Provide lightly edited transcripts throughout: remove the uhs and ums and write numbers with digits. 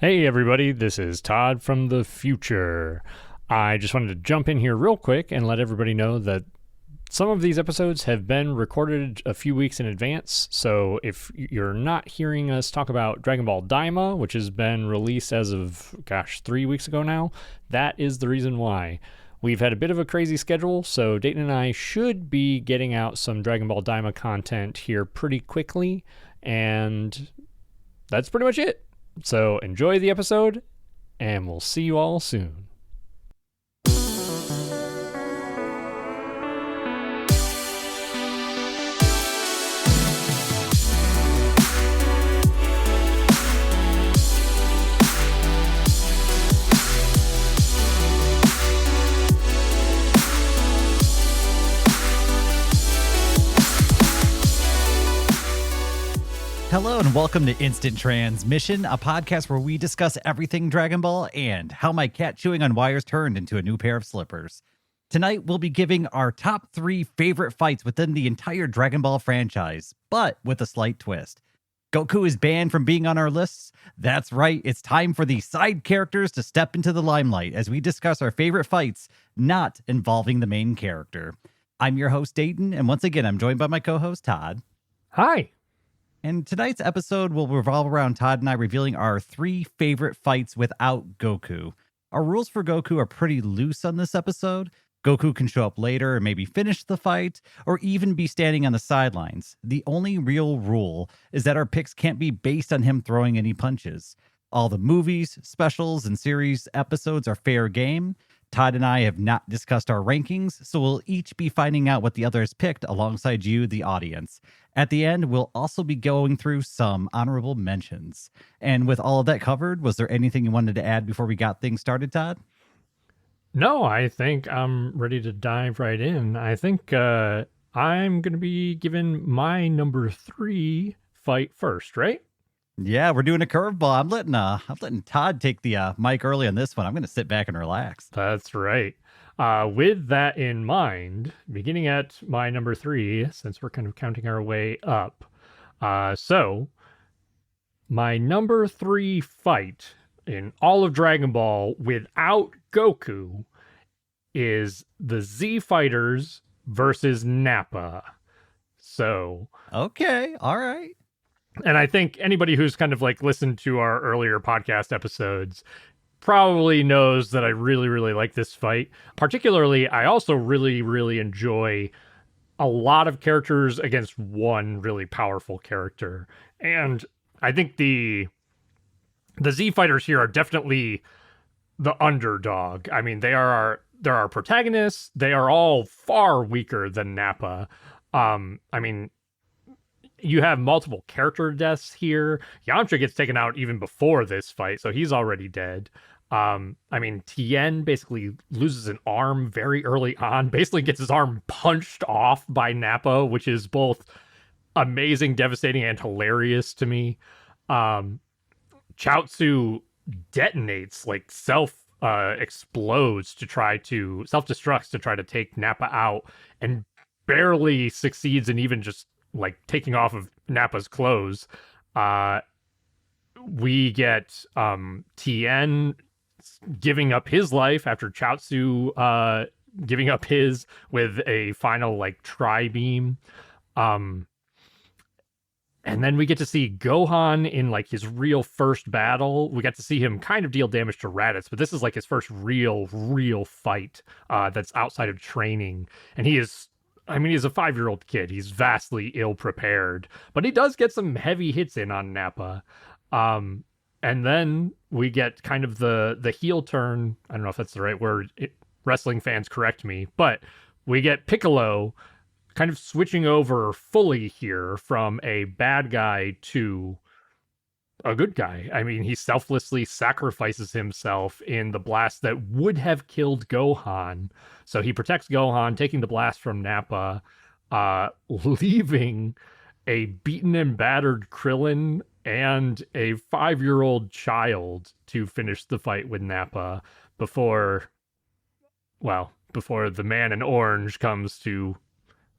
Hey everybody, this is Todd from the future. I just wanted to jump in here real quick and let everybody know that some of these episodes have been recorded a few weeks in advance, so if you're not hearing us talk about Dragon Ball Daima, which has been released as of, 3 weeks ago now, that is the reason why. We've had a bit of a crazy schedule, so Dayton and I should be getting out some Dragon Ball Daima content here pretty quickly, and that's pretty much it. So enjoy the episode, and we'll see you all soon. Hello and welcome to Instant Transmission, a podcast where we discuss everything Dragon Ball and how my cat chewing on wires turned into a new pair of slippers. Tonight, we'll be giving our top 3 favorite fights within the entire Dragon Ball franchise, but with a slight twist. Goku is banned from being on our lists. That's right, it's time for the side characters to step into the limelight as we discuss our favorite fights not involving the main character. I'm your host, Dayton, and once again, I'm joined by my co-host, Todd. Hi. And tonight's episode will revolve around Todd and I revealing our 3 favorite fights without Goku. Our rules for Goku are pretty loose on this episode. Goku can show up later and maybe finish the fight, or even be standing on the sidelines. The only real rule is that our picks can't be based on him throwing any punches. All the movies, specials, and series episodes are fair game. Todd and I have not discussed our rankings, so we'll each be finding out what the other has picked alongside you, the audience. At the end, we'll also be going through some honorable mentions. And with all of that covered, was there anything you wanted to add before we got things started, Todd? No, I think I'm ready to dive right in. I think I'm going to be giving my number 3 fight first, right? Yeah, we're doing a curveball. I'm letting Todd take the mic early on this one. I'm going to sit back and relax. That's right. With that in mind, beginning at my number 3, since we're kind of counting our way up. So my number 3 fight in all of Dragon Ball without Goku is the Z Fighters versus Nappa. So. Okay. All right. And I think anybody who's kind of like listened to our earlier podcast episodes probably knows that I really, really like this fight. Particularly, I also really, really enjoy a lot of characters against one really powerful character. And I think the Z Fighters here are definitely the underdog. I mean, they're our protagonists. They are all far weaker than Nappa. I mean, you have multiple character deaths here. Yamcha gets taken out even before this fight, so he's already dead. I mean, Tien basically loses an arm very early on, basically gets his arm punched off by Nappa, which is both amazing, devastating, and hilarious to me. Chaozu detonates, like explodes to try to self-destructs to try to take Nappa out, and barely succeeds in even just like taking off of Nappa's clothes. We get Tien giving up his life after Chaozu giving up his with a final like tri-beam. And then we get to see Gohan in like his real first battle. We got to see him kind of deal damage to Raditz, but this is like his first real fight that's outside of training. And he's a 5-year-old kid. He's vastly ill-prepared, but he does get some heavy hits in on Nappa. And then we get kind of the heel turn. I don't know if that's the right word. Wrestling fans correct me, but we get Piccolo kind of switching over fully here from a bad guy to a good guy. I mean, he selflessly sacrifices himself in the blast that would have killed Gohan. So he protects Gohan, taking the blast from Nappa, leaving a beaten and battered Krillin and a 5-year-old child to finish the fight with Nappa before the man in orange comes to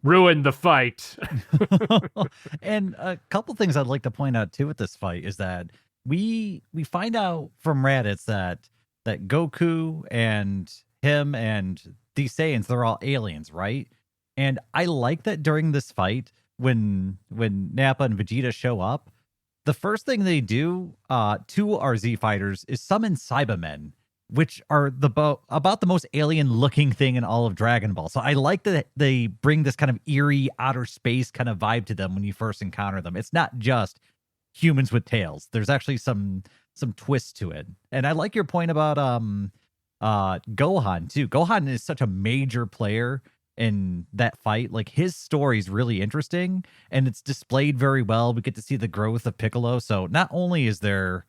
ruin the fight. And a couple things I'd like to point out too with this fight is that we find out from Raditz that Goku and him and these Saiyans, they're all aliens, right? And I like that during this fight, when Nappa and Vegeta show up, the first thing they do to our Z fighters is summon Cybermen, which are about the most alien looking thing in all of Dragon Ball. So I like that they bring this kind of eerie outer space kind of vibe to them when you first encounter them. It's not just humans with tails. There's actually some twist to it. And I like your point about Gohan too. Gohan is such a major player in that fight. Like his story is really interesting and it's displayed very well. We get to see the growth of Piccolo. So not only is there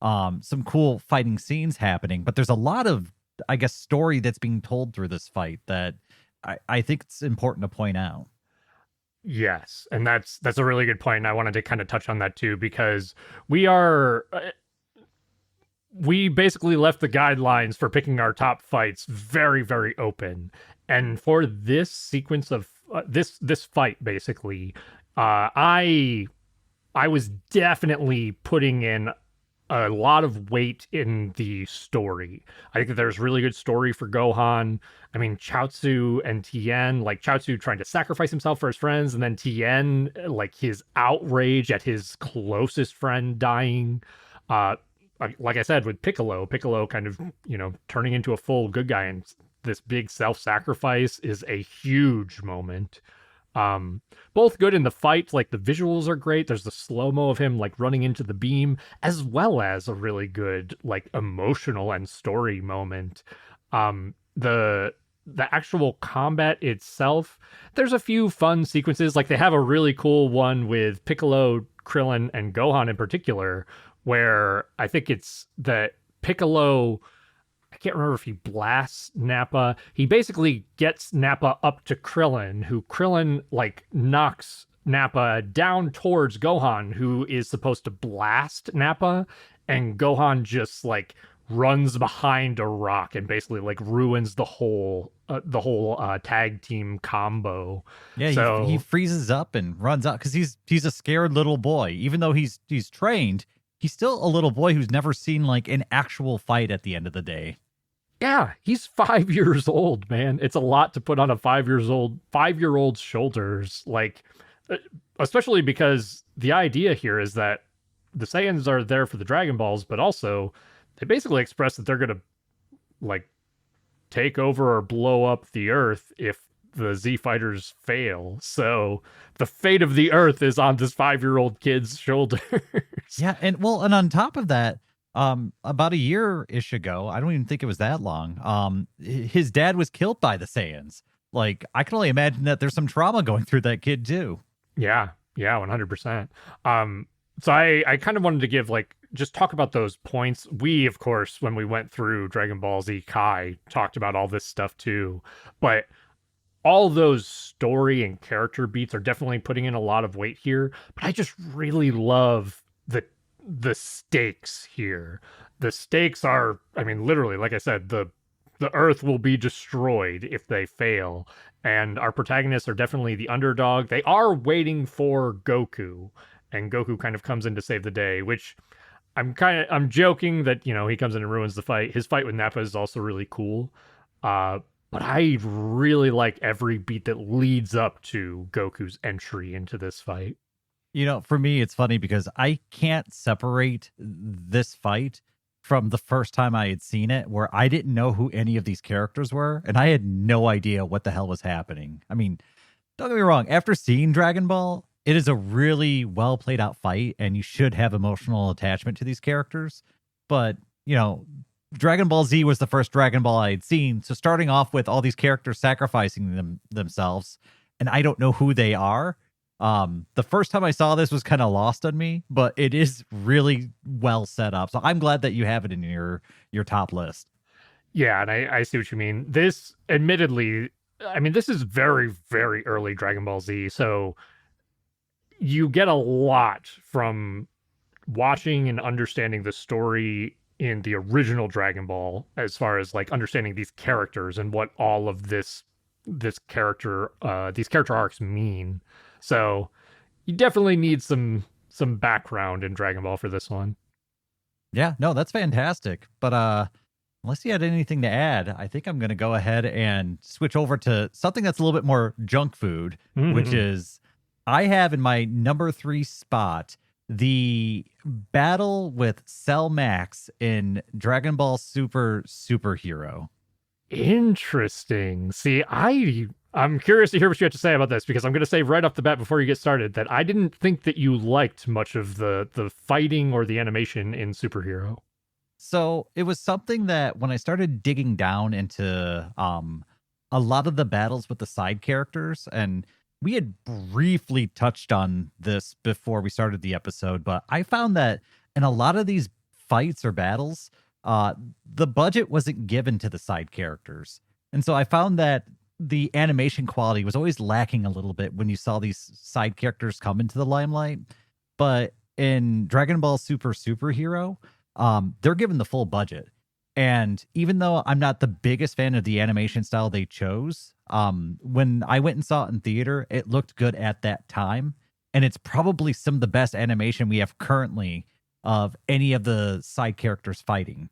some cool fighting scenes happening, but there's a lot of, I guess, story that's being told through this fight that I think it's important to point out. Yes, and that's a really good point. And I wanted to kind of touch on that too because we are we basically left the guidelines for picking our top fights very, very open. And for this sequence of this fight, basically, I was definitely putting in a lot of weight in the story. I think that there's really good story for Gohan. I mean, Chaozu and Tien, like Chaozu trying to sacrifice himself for his friends, and then Tien, like his outrage at his closest friend dying. Like I said, with Piccolo kind of, turning into a full good guy, and this big self-sacrifice is a huge moment. Both good in the fight, like the visuals are great. There's the slow-mo of him like running into the beam, as well as a really good like emotional and story moment. The actual combat itself, there's a few fun sequences. Like they have a really cool one with Piccolo, Krillin, and Gohan in particular, where I think it's that Piccolo, I can't remember if he blasts Nappa. He basically gets Nappa up to Krillin, who Krillin like knocks Nappa down towards Gohan, who is supposed to blast Nappa, and Gohan just like runs behind a rock and basically like ruins the whole tag team combo. Yeah, So he freezes up and runs out because he's a scared little boy. Even though he's trained, he's still a little boy who's never seen like an actual fight at the end of the day. yeah, he's 5 years old, man. It's a lot to put on a 5-year-old's shoulders. Like, especially because the idea here is that the Saiyans are there for the Dragon Balls, but also they basically express that they're gonna like take over or blow up the Earth if the Z fighters fail. So the fate of the Earth is on this 5-year-old kid's shoulders. Yeah, and on top of that, about a year-ish ago, I don't even think it was that long, his dad was killed by the Saiyans. Like, I can only imagine that there's some trauma going through that kid too. Yeah, 100%. So I kind of wanted to give like just talk about those points. We, of course, when we went through Dragon Ball Z Kai, talked about all this stuff too. But all those story and character beats are definitely putting in a lot of weight here. But I just really love the stakes here. The stakes are, I mean, literally, like I said, the Earth will be destroyed if they fail. And our protagonists are definitely the underdog. They are waiting for Goku, and Goku kind of comes in to save the day, which I'm joking that, he comes in and ruins the fight. His fight with Nappa is also really cool. But I really like every beat that leads up to Goku's entry into this fight. For me, it's funny because I can't separate this fight from the first time I had seen it, where I didn't know who any of these characters were, and I had no idea what the hell was happening. I mean, don't get me wrong, after seeing Dragon Ball, it is a really well played out fight, and you should have emotional attachment to these characters. But, Dragon Ball Z was the first Dragon Ball I had seen, so starting off with all these characters sacrificing themselves, and I don't know who they are. The first time I saw this was kind of lost on me, but it is really well set up. So I'm glad that you have it in your top list. Yeah, and I see what you mean. This, admittedly, I mean, this is very, very early Dragon Ball Z, so you get a lot from watching and understanding the story in the original Dragon Ball, as far as like understanding these characters and what all of these character arcs mean. So you definitely need some background in Dragon Ball for this one. Yeah, no, that's fantastic. But unless you had anything to add, I think I'm going to go ahead and switch over to something that's a little bit more junk food, which Mm-hmm. is I have in my number 3 spot the battle with Cell Max in Dragon Ball Super Superhero. Interesting. See, I'm curious to hear what you have to say about this because I'm going to say right off the bat before you get started that I didn't think that you liked much of the fighting or the animation in Superhero. So it was something that when I started digging down into a lot of the battles with the side characters, and we had briefly touched on this before we started the episode, but I found that in a lot of these fights or battles, uh, the budget wasn't given to the side characters. And so I found that the animation quality was always lacking a little bit when you saw these side characters come into the limelight. But in Dragon Ball Super Superhero, they're given the full budget. And even though I'm not the biggest fan of the animation style they chose, when I went and saw it in theater, it looked good at that time. And it's probably some of the best animation we have currently of any of the side characters fighting.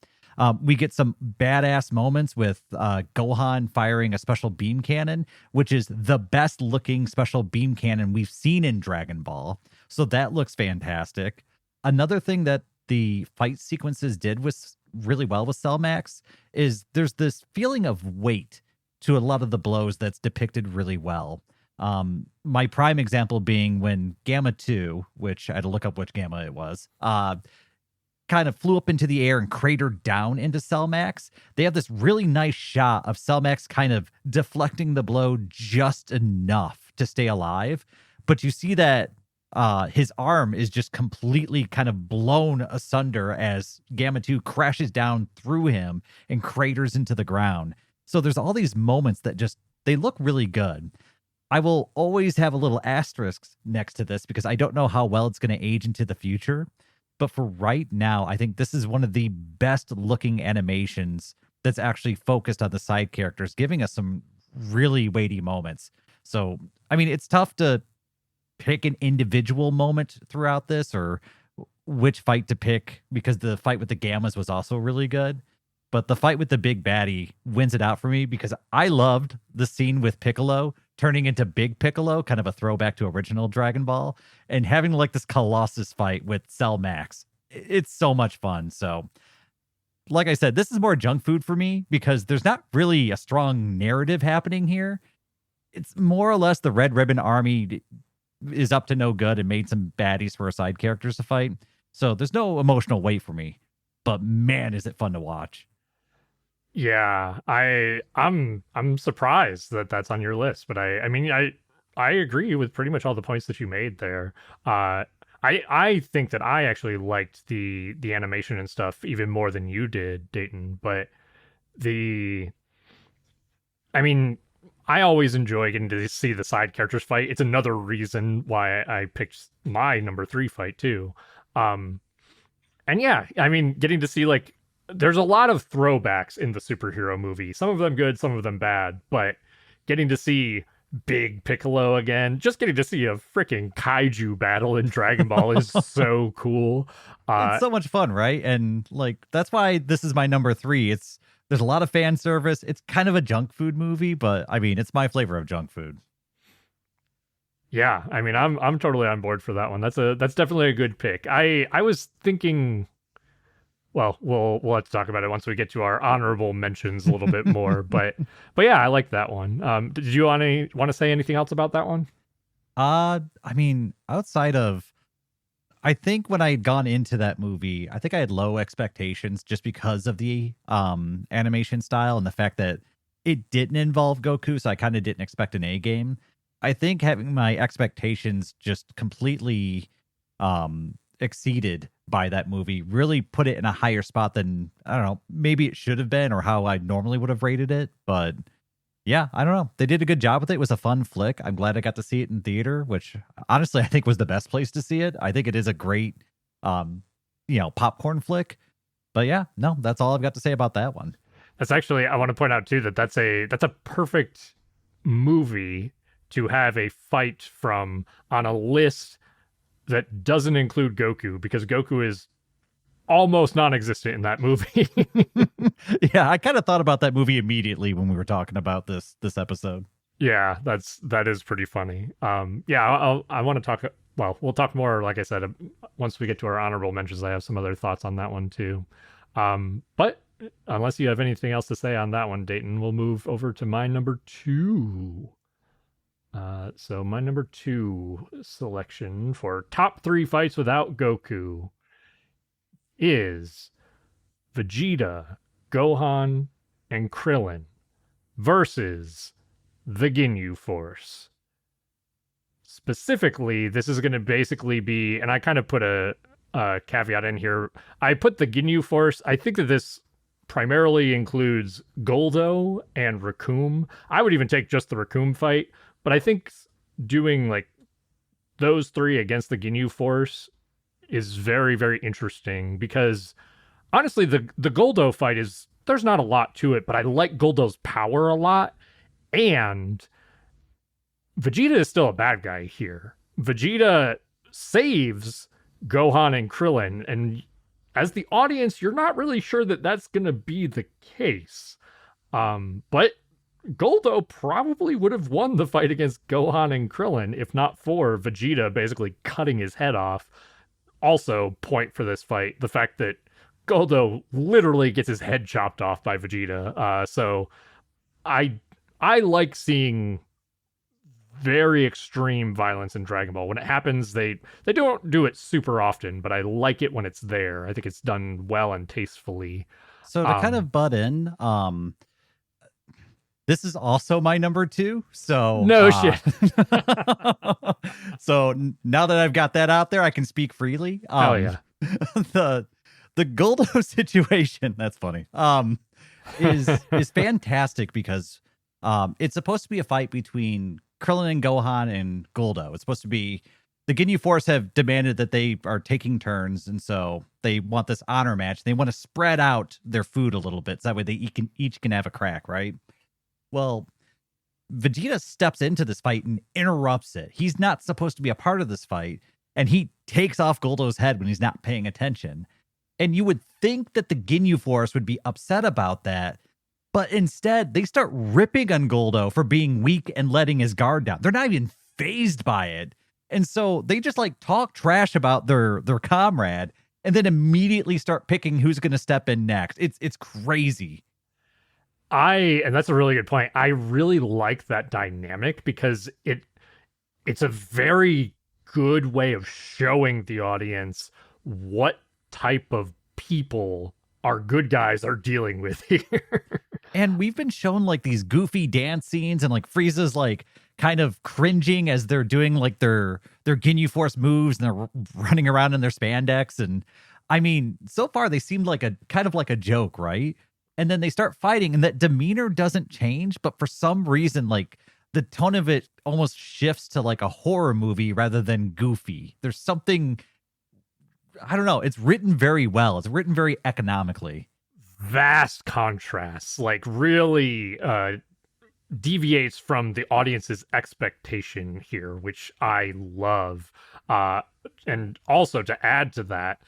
We get some badass moments with Gohan firing a special beam cannon, which is the best looking special beam cannon we've seen in Dragon Ball. So that looks fantastic. Another thing that the fight sequences did was really well with Cell Max is there's this feeling of weight to a lot of the blows that's depicted really well. My prime example being when Gamma 2, which I had to look up which Gamma it was, kind of flew up into the air and cratered down into Cell Max. They have this really nice shot of Cell Max kind of deflecting the blow just enough to stay alive. But you see that his arm is just completely kind of blown asunder as Gamma 2 crashes down through him and craters into the ground. So there's all these moments that just they look really good. I will always have a little asterisk next to this because I don't know how well it's going to age into the future. But for right now, I think this is one of the best looking animations that's actually focused on the side characters, giving us some really weighty moments. So, I mean, it's tough to pick an individual moment throughout this or which fight to pick because the fight with the Gammas was also really good. But the fight with the big baddie wins it out for me because I loved the scene with Piccolo turning into Big Piccolo, kind of a throwback to original Dragon Ball, and having like this Colossus fight with Cell Max. It's so much fun. So, like I said, this is more junk food for me because there's not really a strong narrative happening here. It's more or less the Red Ribbon Army is up to no good and made some baddies for our side characters to fight. So there's no emotional weight for me. But man, is it fun to watch. Yeah, I'm surprised that that's on your list, but I mean I agree with pretty much all the points that you made there. I think that I actually liked the animation and stuff even more than you did, Dayton, but the I mean, I always enjoy getting to see the side characters fight. It's another reason why I picked my number 3 fight too. Um and yeah, I mean, getting to see like there's a lot of throwbacks in the superhero movie. Some of them good, some of them bad, but getting to see Big Piccolo again, just getting to see a freaking kaiju battle in Dragon Ball is so cool. It's Uh so much fun, right? And like that's why this is my number 3. It's there's a lot of fan service. It's kind of a junk food movie, but I mean, it's my flavor of junk food. yeah, I mean I'm totally on board for that one. That's definitely a good pick. I was thinking well, we'll have to talk about it once we get to our honorable mentions a little bit more. But yeah, I like that one. Did you want to say anything else about that one? I mean, outside of I think when I had gone into that movie, I think I had low expectations just because of the animation style and the fact that it didn't involve Goku, so I kind of didn't expect an A game. I think having my expectations just completely exceeded by that movie really put it in a higher spot than I don't know, maybe it should have been or how I normally would have rated it, but yeah, I don't know. They did a good job with it. It was a fun flick. I'm glad I got to see it in theater, which honestly I think was the best place to see it. I think it is a great um popcorn flick. But yeah, no, that's all I've got to say about that one. That's actually I want to point out too that that's a perfect movie to have a fight from on a list that doesn't include Goku because Goku is almost non-existent in that movie. Yeah, I kind of thought about that movie immediately when we were talking about this episode. Yeah, that is pretty funny. Yeah, I want to talk. Well, we'll talk more. Like I said, once we get to our honorable mentions, I have some other thoughts on that one too. But unless you have anything else to say on that one, Dayton, we'll move over to my number two. So my number two selection for top three fights without Goku is Vegeta, Gohan, and Krillin versus the Ginyu Force. Specifically, this is going to basically be, and I kind of put a caveat in here. I put the Ginyu Force. I think that this primarily includes Goldo and Raccoon. I would even take just the Raccoon fight, but I think doing like those three against the Ginyu Force is very, very interesting because honestly, the Goldo fight is, there's not a lot to it, but I like Goldo's power a lot. And Vegeta is still a bad guy here. Vegeta saves Gohan and Krillin, and as the audience, you're not really sure that that's going to be the case. But Goldo probably would have won the fight against Gohan and Krillin if not for Vegeta basically cutting his head off. Also, point for this fight, the fact that Goldo literally gets his head chopped off by Vegeta. So I like seeing very extreme violence in Dragon Ball. When it happens, they don't do it super often, but I like it when it's there. I think it's done well and tastefully. So to kind of butt in, this is also my number two. So no shit. So now that I've got that out there, I can speak freely. Oh yeah. The Goldo situation, that's funny. Is fantastic because it's supposed to be a fight between Krillin and Gohan and Goldo. It's supposed to be, the Ginyu Force have demanded that they are taking turns, and so they want this honor match. They want to spread out their food a little bit, so that way they each can have a crack, right? Well, Vegeta steps into this fight and interrupts it. He's not supposed to be a part of this fight, and he takes off Goldo's head when he's not paying attention. And you would think that the Ginyu Force would be upset about that, but instead, they start ripping on Goldo for being weak and letting his guard down. They're not even fazed by it. And so they just like talk trash about their comrade and then immediately start picking who's going to step in next. It's crazy. And that's a really good point. I really like that dynamic because it's a very good way of showing the audience what type of people our good guys are dealing with here. And we've been shown like these goofy dance scenes and like Frieza's like kind of cringing as they're doing like their Ginyu Force moves and they're running around in their spandex. And I mean, so far they seemed like a kind of like a joke, right? And then they start fighting and that demeanor doesn't change, but for some reason, like the tone of it almost shifts to like a horror movie rather than goofy. There's something, I don't know. It's written very well. It's written very economically. Vast contrasts, like really deviates from the audience's expectation here, which I love. And also to add to that,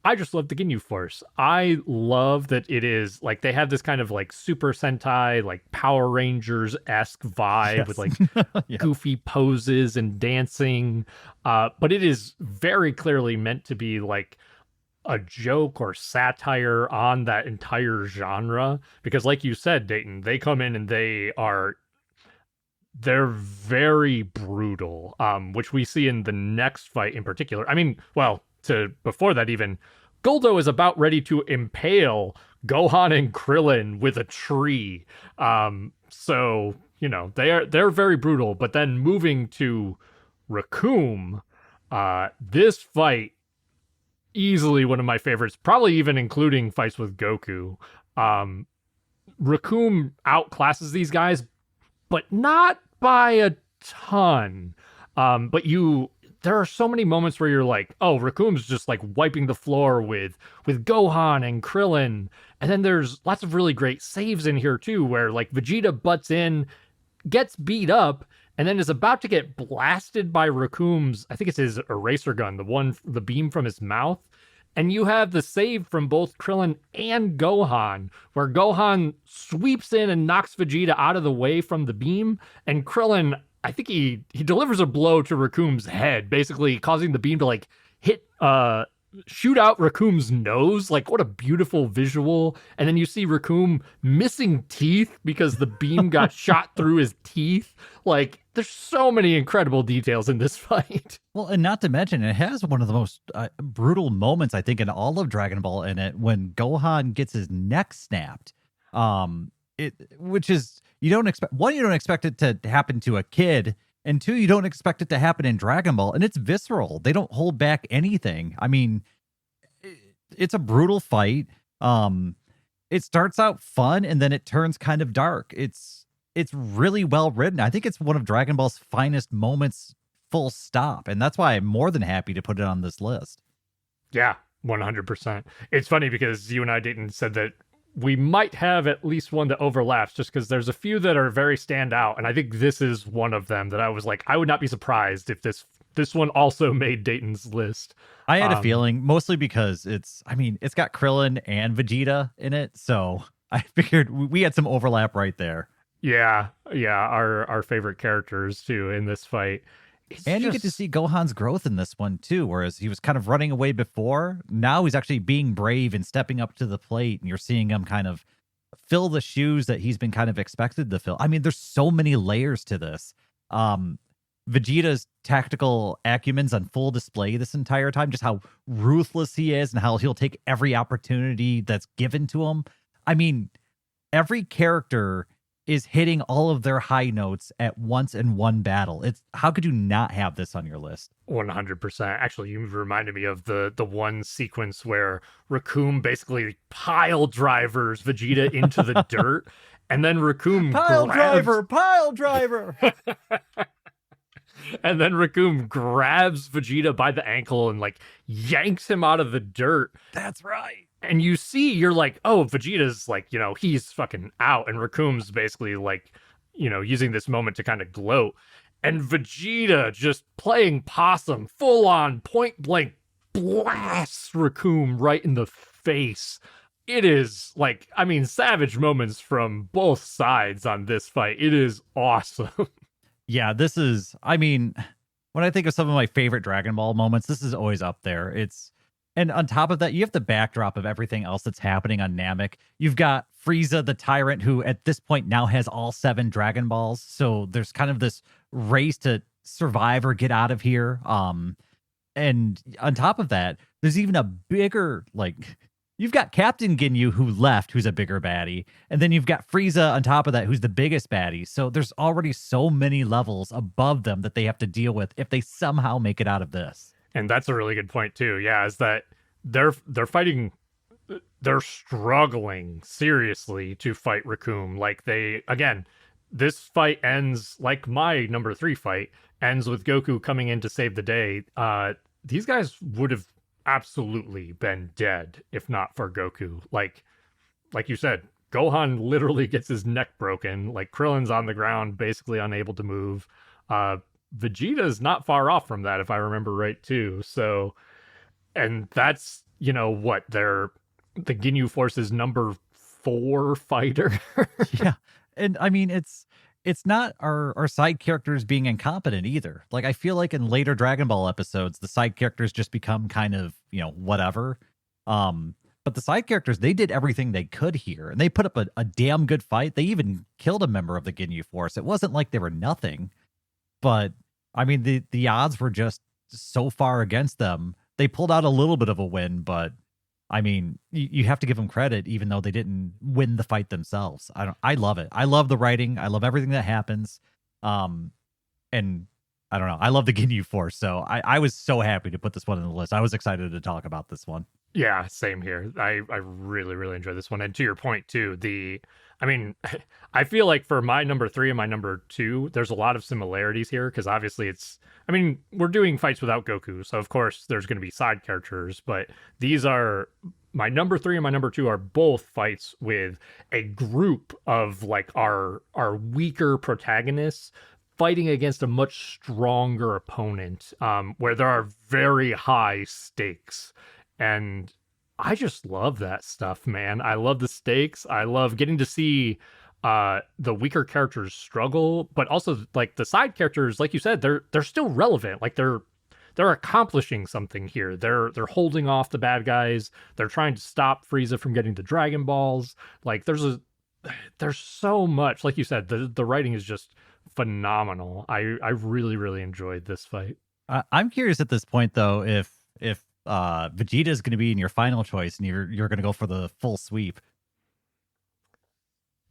I just love the Ginyu Force. I love that it is like they have this kind of like Super Sentai, like Power Rangers-esque vibe with like goofy poses and dancing. But it is very clearly meant to be like a joke or satire on that entire genre. Because like you said, Dayton, they come in and they're very brutal, which we see in the next fight in particular. I mean, well, before that even, Goldo is about ready to impale Gohan and Krillin with a tree. So, you know, they're very brutal. But then moving to Raccoon, this fight, easily one of my favorites, probably even including fights with Goku. Raccoon outclasses these guys, but not by a ton. But there are so many moments where you're like, oh, Raccoon's just like wiping the floor with Gohan and Krillin. And then there's lots of really great saves in here too, where like Vegeta butts in, gets beat up, and then is about to get blasted by Raccoon's, I think it's his eraser gun, the beam from his mouth. And you have the save from both Krillin and Gohan, where Gohan sweeps in and knocks Vegeta out of the way from the beam, and Krillin, I think he delivers a blow to Raccoon's head, basically causing the beam to like hit shoot out Raccoon's nose. Like, what a beautiful visual. And then you see Raccoon missing teeth because the beam got shot through his teeth. Like, there's so many incredible details in this fight. Well, and not to mention, it has one of the most brutal moments, I think, in all of Dragon Ball in it, when Gohan gets his neck snapped. Which is, you don't expect it to happen to a kid, and two, you don't expect it to happen in Dragon Ball, and it's visceral. They don't hold back anything. I mean, it's a brutal fight. It starts out fun, and then it turns kind of dark. It's really well written. I think it's one of Dragon Ball's finest moments, full stop. And that's why I'm more than happy to put it on this list. Yeah, 100%. It's funny because you and I, Dayton, said that we might have at least one that overlaps, just because there's a few that are very stand out. And I think this is one of them that I was like, I would not be surprised if this one also made Dayton's list. I had a feeling, mostly because it's got Krillin and Vegeta in it. So I figured we had some overlap right there. Yeah, our favorite characters too in this fight. You get to see Gohan's growth in this one too, whereas he was kind of running away before. Now he's actually being brave and stepping up to the plate, and you're seeing him kind of fill the shoes that he's been kind of expected to fill. I mean, there's so many layers to this. Vegeta's tactical acumen's on full display this entire time, just how ruthless he is and how he'll take every opportunity that's given to him. I mean, every character is hitting all of their high notes at once in one battle. It's, how could you not have this on your list? 100%. Actually, you reminded me of the one sequence where Raccoon basically pile drivers Vegeta into the dirt, and then Raccoon pile driver. And then Raccoon grabs Vegeta by the ankle and like yanks him out of the dirt. That's right. And you see, you're like, oh, Vegeta's like, he's fucking out. And Raccoon's basically like, using this moment to kind of gloat. And Vegeta just playing possum, full on point blank blasts Raccoon right in the face. It is like, savage moments from both sides on this fight. It is awesome. Yeah, this is, when I think of some of my favorite Dragon Ball moments, this is always up there. And on top of that, you have the backdrop of everything else that's happening on Namek. You've got Frieza, the tyrant, who at this point now has all 7 Dragon Balls. So there's kind of this race to survive or get out of here. And on top of that, there's even a bigger, you've got Captain Ginyu who left, who's a bigger baddie. And then you've got Frieza on top of that, who's the biggest baddie. So there's already so many levels above them that they have to deal with if they somehow make it out of this. And that's a really good point too. Yeah, is that they're fighting, they're struggling seriously to fight Raccoon. Like this fight ends like my number 3 fight ends with Goku coming in to save the day. These guys would have absolutely been dead if not for Goku. Like you said, Gohan literally gets his neck broken. Like Krillin's on the ground, basically unable to move. Vegeta's not far off from that, if I remember right, too. So, and that's, the Ginyu Force's number 4 fighter. Yeah. And it's not our side characters being incompetent either. Like, I feel like in later Dragon Ball episodes, the side characters just become kind of, whatever. But the side characters, they did everything they could here, and they put up a damn good fight. They even killed a member of the Ginyu Force. It wasn't like they were nothing. But the odds were just so far against them. They pulled out a little bit of a win, but you have to give them credit, even though they didn't win the fight themselves. I love it. I love the writing. I love everything that happens. And I don't know. I love the Ginyu Force. So I was so happy to put this one on the list. I was excited to talk about this one. Yeah, same here. I really, really enjoy this one. And to your point too, I feel like for my number 3 and my number 2, there's a lot of similarities here because obviously we're doing Fights Without Goku, so of course there's going to be side characters, but these are my number 3 and my number 2 are both fights with a group of like our weaker protagonists fighting against a much stronger opponent, where there are very high stakes. And I just love that stuff, man. I love the stakes. I love getting to see the weaker characters struggle, but also like the side characters, like you said, they're still relevant. Like they're accomplishing something here. They're holding off the bad guys. They're trying to stop Frieza from getting the Dragon Balls. Like there's so much. Like you said, the writing is just phenomenal. I really really enjoyed this fight. I'm curious at this point though if Vegeta is going to be in your final choice and you're going to go for the full sweep.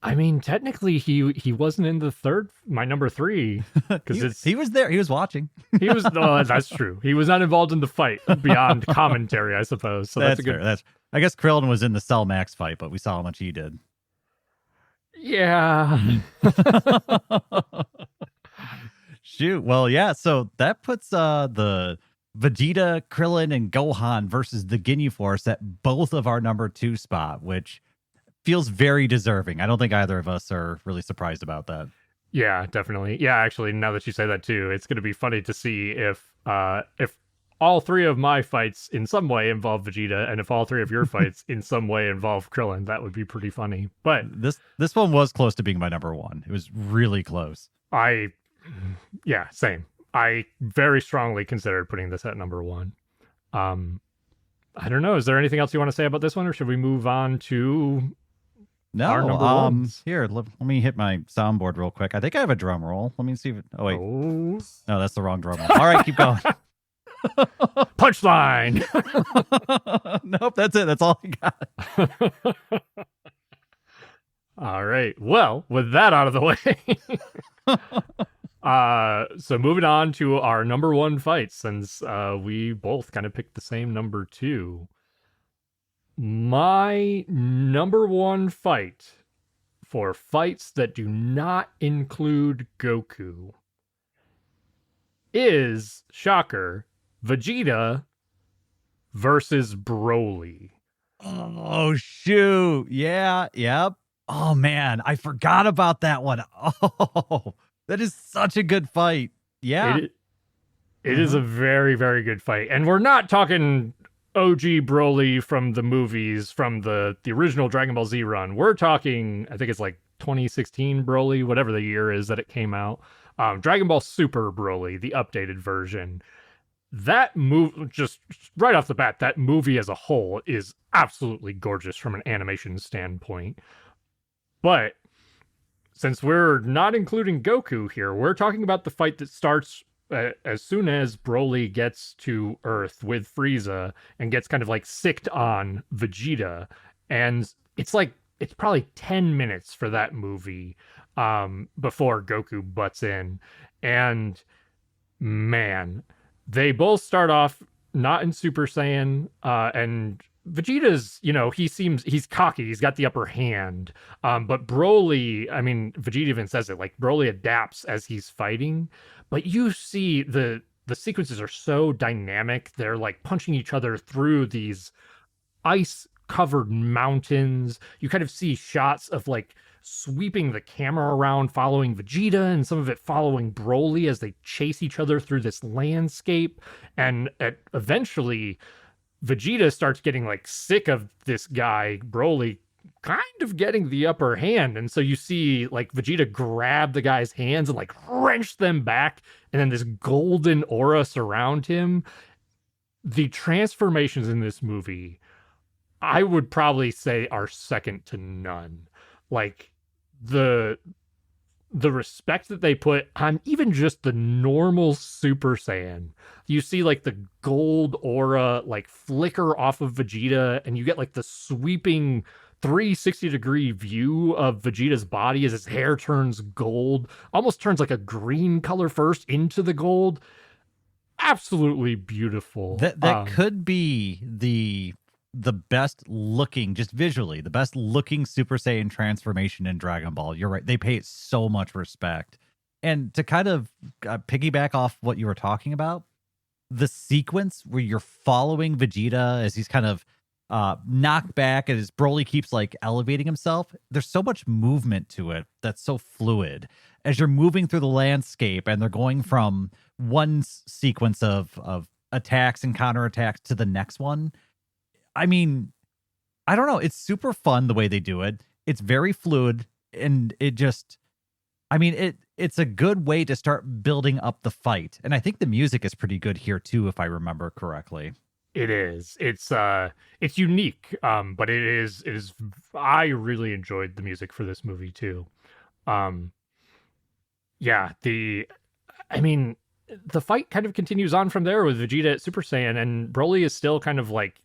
I mean, technically, he wasn't in my number 3, because he was there. He was watching. He was. Oh, that's true. He was not involved in the fight beyond commentary, I suppose. So that's a good. Fair. I guess Krillin was in the Cell Max fight, but we saw how much he did. Yeah. Shoot. Well, yeah. So that puts the Vegeta, Krillin, and Gohan versus the Ginyu Force at both of our number 2 spot, which feels very deserving. I don't think either of us are really surprised about that. Yeah, definitely. Yeah, actually, now that you say that too, it's going to be funny to see if all 3 of my fights in some way involve Vegeta, and if all 3 of your fights in some way involve Krillin. That would be pretty funny. But this one was close to being my number 1. It was really close. Yeah, same. I very strongly considered putting this at number 1. I don't know. Is there anything else you want to say about this one, or should we move on to our number ones? Here, let me hit my soundboard real quick. I think I have a drum roll. Let me see if oh wait. Oh. No, that's the wrong drum roll. All right, keep going. Punchline. Nope, that's it. That's all I got. All right. Well, with that out of the way, so moving on to our number 1 fights, since we both kind of picked the same number 2. My number 1 fight for fights that do not include Goku is, shocker, Vegeta versus Broly. Oh, shoot. Yeah. Yep. Oh, man. I forgot about that one. Oh, that is such a good fight. Yeah. It is a very, very good fight. And we're not talking OG Broly from the movies, from the original Dragon Ball Z run. We're talking, I think it's like 2016 Broly, whatever the year is that it came out. Dragon Ball Super Broly, the updated version. That move, just right off the bat, that movie as a whole is absolutely gorgeous from an animation standpoint. But since we're not including Goku here, we're talking about the fight that starts as soon as Broly gets to Earth with Frieza and gets kind of like sicked on Vegeta. And it's probably 10 minutes for that movie before Goku butts in. And man, they both start off not in Super Saiyan, and Vegeta's, he's cocky, he's got the upper hand. But Broly, I mean, Vegeta even says it, like Broly adapts as he's fighting. But you see the sequences are so dynamic. They're like punching each other through these ice-covered mountains. You kind of see shots of like sweeping the camera around, following Vegeta, and some of it following Broly as they chase each other through this landscape. And eventually, Vegeta starts getting like sick of this guy, Broly, kind of getting the upper hand. And so you see like Vegeta grab the guy's hands and like wrench them back. And then this golden aura surround him. The transformations in this movie, I would probably say, are second to none. Like the respect that they put on even just the normal Super Saiyan. You see like the gold aura like flicker off of Vegeta, and you get like the sweeping 360-degree view of Vegeta's body as his hair turns gold, almost turns like a green color first into the gold. Absolutely beautiful. That could be the best looking, just visually, the best looking Super Saiyan transformation in Dragon Ball. You're right. They pay it so much respect. And to kind of piggyback off what you were talking about, the sequence where you're following Vegeta as he's kind of knocked back and as Broly keeps like elevating himself, there's so much movement to it that's so fluid. As you're moving through the landscape and they're going from one sequence of attacks and counterattacks to the next one, I mean, I don't know. It's super fun the way they do it. It's very fluid, and it just, I mean, it's a good way to start building up the fight. And I think the music is pretty good here too, if I remember correctly. It is. It's unique. But it is I really enjoyed the music for this movie too. Um yeah, I mean, the fight kind of continues on from there with Vegeta at Super Saiyan, and Broly is still kind of like,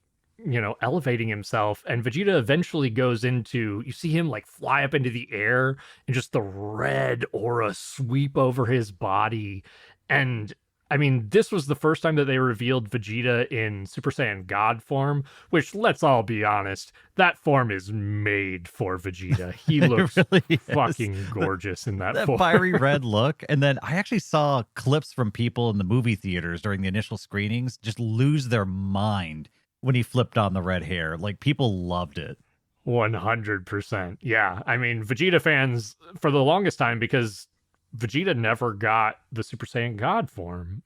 elevating himself. And Vegeta eventually goes into, you see him like fly up into the air and just the red aura sweep over his body. And I mean, this was the first time that they revealed Vegeta in Super Saiyan God form, which, let's all be honest, that form is made for Vegeta. He looks It really fucking is. gorgeous in that That form. fiery red look. And then I actually saw clips from people in the movie theaters during the initial screenings just lose their mind when he flipped on the red hair. Like, people loved it. 100%. Yeah. I mean, Vegeta fans for the longest time, because Vegeta never got the Super Saiyan God form.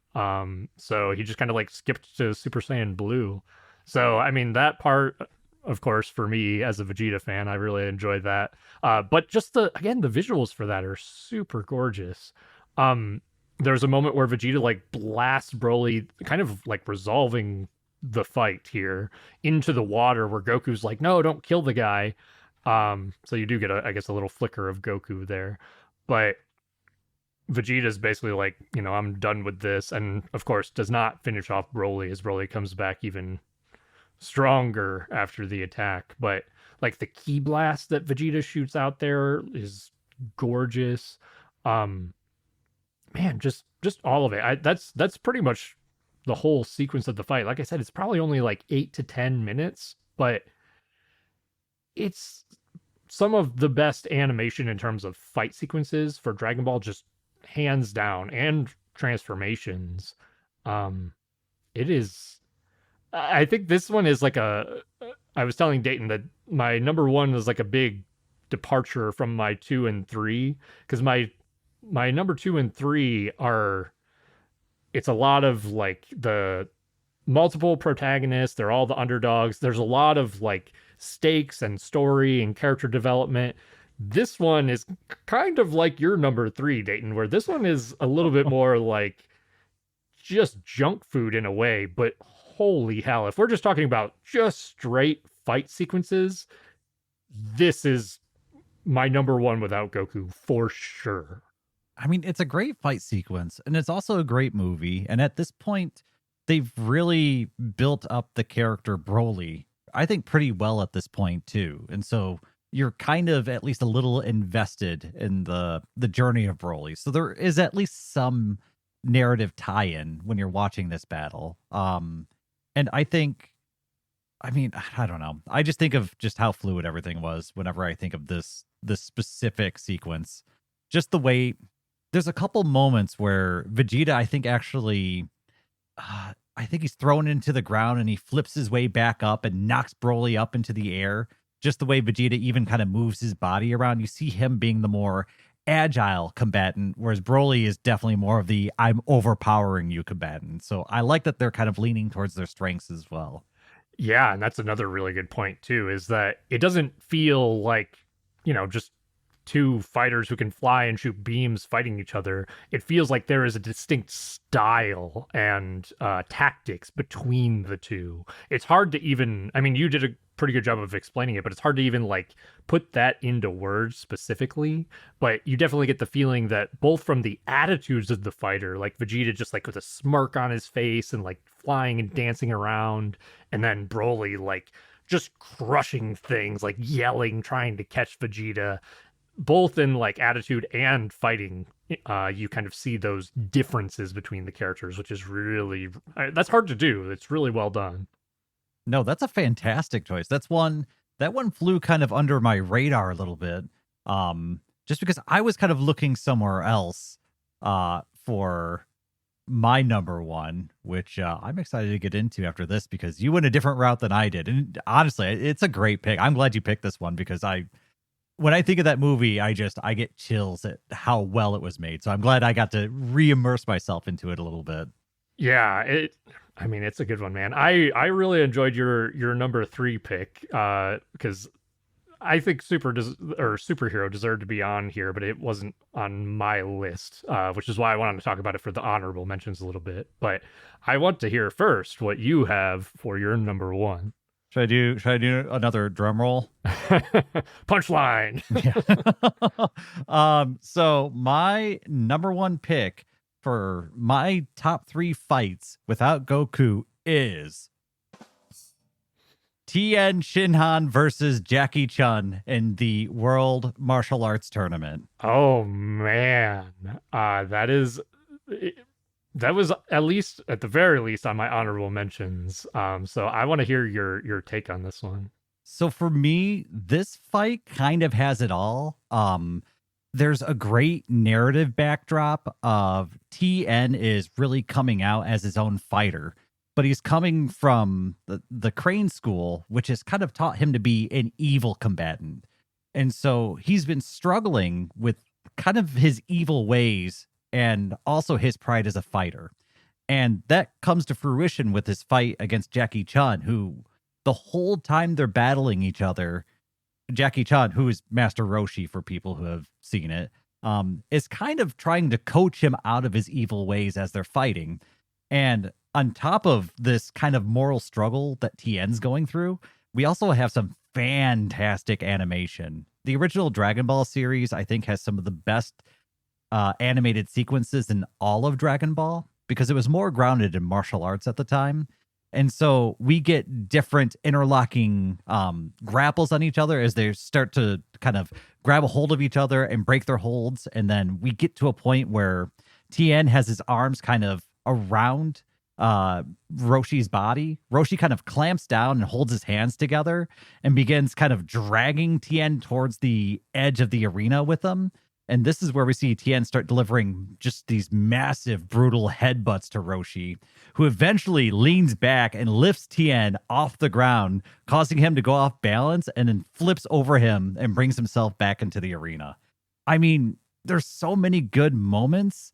So he just kind of like skipped to Super Saiyan Blue. So I mean, that part, of course, for me as a Vegeta fan, I really enjoyed that. But just the visuals for that are super gorgeous. There's a moment where Vegeta like blasts Broly, kind of like resolving the fight here, into the water, where Goku's like, no, don't kill the guy. So you do get I guess a little flicker of Goku there. But Vegeta's basically like, I'm done with this, and of course does not finish off Broly, as Broly comes back even stronger after the attack. But like the ki blast that Vegeta shoots out there is gorgeous. Um Man, just all of it. That's pretty much the whole sequence of the fight. Like I said, it's probably only like 8 to 10 minutes, but it's some of the best animation in terms of fight sequences for Dragon Ball, just hands down, and transformations. Um, it is. I think this one is like a. I was telling Dayton that my number one is like a big departure from my two and three, because my number two and three are. It's a lot of like the multiple protagonists. They're all the underdogs. There's a lot of like stakes and story and character development. This one is kind of like your number three, Dayton, where this one is a little bit more like just junk food in a way. But holy hell, if we're just talking about just straight fight sequences, this is my number one without Goku for sure. I mean, it's a great fight sequence, and it's also a great movie. And at this point, they've really built up the character Broly, I think, pretty well at this point too. And so you're kind of at least a little invested in the journey of Broly. So there is at least some narrative tie-in when you're watching this battle. And I think, I mean, I don't know. I just think of just how fluid everything was whenever I think of this specific sequence. Just the way there's a couple moments where Vegeta, I think, actually, I think he's thrown into the ground and he flips his way back up and knocks Broly up into the air. Just the way Vegeta even kind of moves his body around. You see him being the more agile combatant, whereas Broly is definitely more of the I'm overpowering you combatant. So I like that they're kind of leaning towards their strengths as well. Yeah, and that's another really good point too, is that it doesn't feel like, just two fighters who can fly and shoot beams fighting each other. It feels like there is a distinct style and tactics between the two. It's hard to even, I mean, you did a pretty good job of explaining it, but it's hard to even like put that into words specifically. But you definitely get the feeling that both from the attitudes of the fighter, like Vegeta just like with a smirk on his face and like flying and dancing around, and then Broly like just crushing things, like yelling, trying to catch Vegeta, both in like attitude and fighting. You kind of see those differences between the characters, which is really, that's hard to do. It's really well done. No, that's a fantastic choice. That one flew kind of under my radar a little bit. Just because I was kind of looking somewhere else for my number one, which I'm excited to get into after this, because you went a different route than I did. And honestly, it's a great pick. I'm glad you picked this one, because when I think of that movie, I get chills at how well it was made. So I'm glad I got to re-immerse myself into it a little bit. Yeah, I mean, it's a good one, man. I really enjoyed your number three pick because I think superhero deserved to be on here, but it wasn't on my list, which is why I wanted to talk about it for the honorable mentions a little bit. But I want to hear first what you have for your number one. Should I do another drum roll? Punchline. Yeah. So my number one pick for my top three fights without Goku is Tien Shinhan versus Jackie Chun in the World Martial Arts Tournament. Oh man, that was at least at the very least on my honorable mentions. So I want to hear your take on this one. So for me, this fight kind of has it all. There's a great narrative backdrop of TN is really coming out as his own fighter, but he's coming from the Crane School, which has kind of taught him to be an evil combatant. And so he's been struggling with kind of his evil ways and also his pride as a fighter. And that comes to fruition with his fight against Jackie Chun, who the whole time they're battling each other, Jackie Chan, who is Master Roshi for people who have seen it, is kind of trying to coach him out of his evil ways as they're fighting. And on top of this kind of moral struggle that Tien's going through, we also have some fantastic animation. The original Dragon Ball series, I think, has some of the best animated sequences in all of Dragon Ball because it was more grounded in martial arts at the time. And so we get different interlocking grapples on each other as they start to kind of grab a hold of each other and break their holds. And then we get to a point where Tien has his arms kind of around Roshi's body. Roshi kind of clamps down and holds his hands together and begins kind of dragging Tien towards the edge of the arena with him. And this is where we see Tien start delivering just these massive, brutal headbutts to Roshi, who eventually leans back and lifts Tien off the ground, causing him to go off balance and then flips over him and brings himself back into the arena. I mean, there's so many good moments.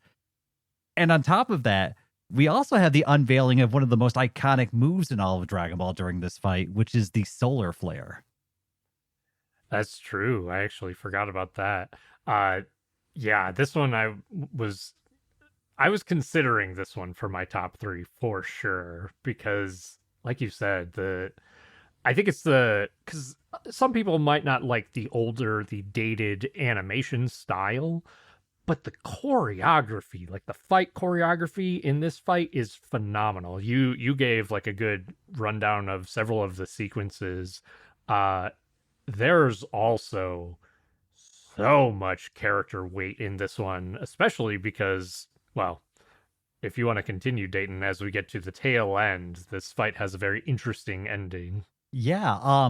And on top of that, we also have the unveiling of one of the most iconic moves in all of Dragon Ball during this fight, which is the solar flare. That's true. I actually forgot about that. Yeah, this one I was considering this one for my top three for sure because, like you said, I think it's because some people might not like the dated animation style, but the choreography, like the fight choreography in this fight is phenomenal. You gave like a good rundown of several of the sequences. There's also so much character weight in this one, especially because, well, if you want to continue, Dayton, as we get to the tail end, this fight has a very interesting ending. Yeah,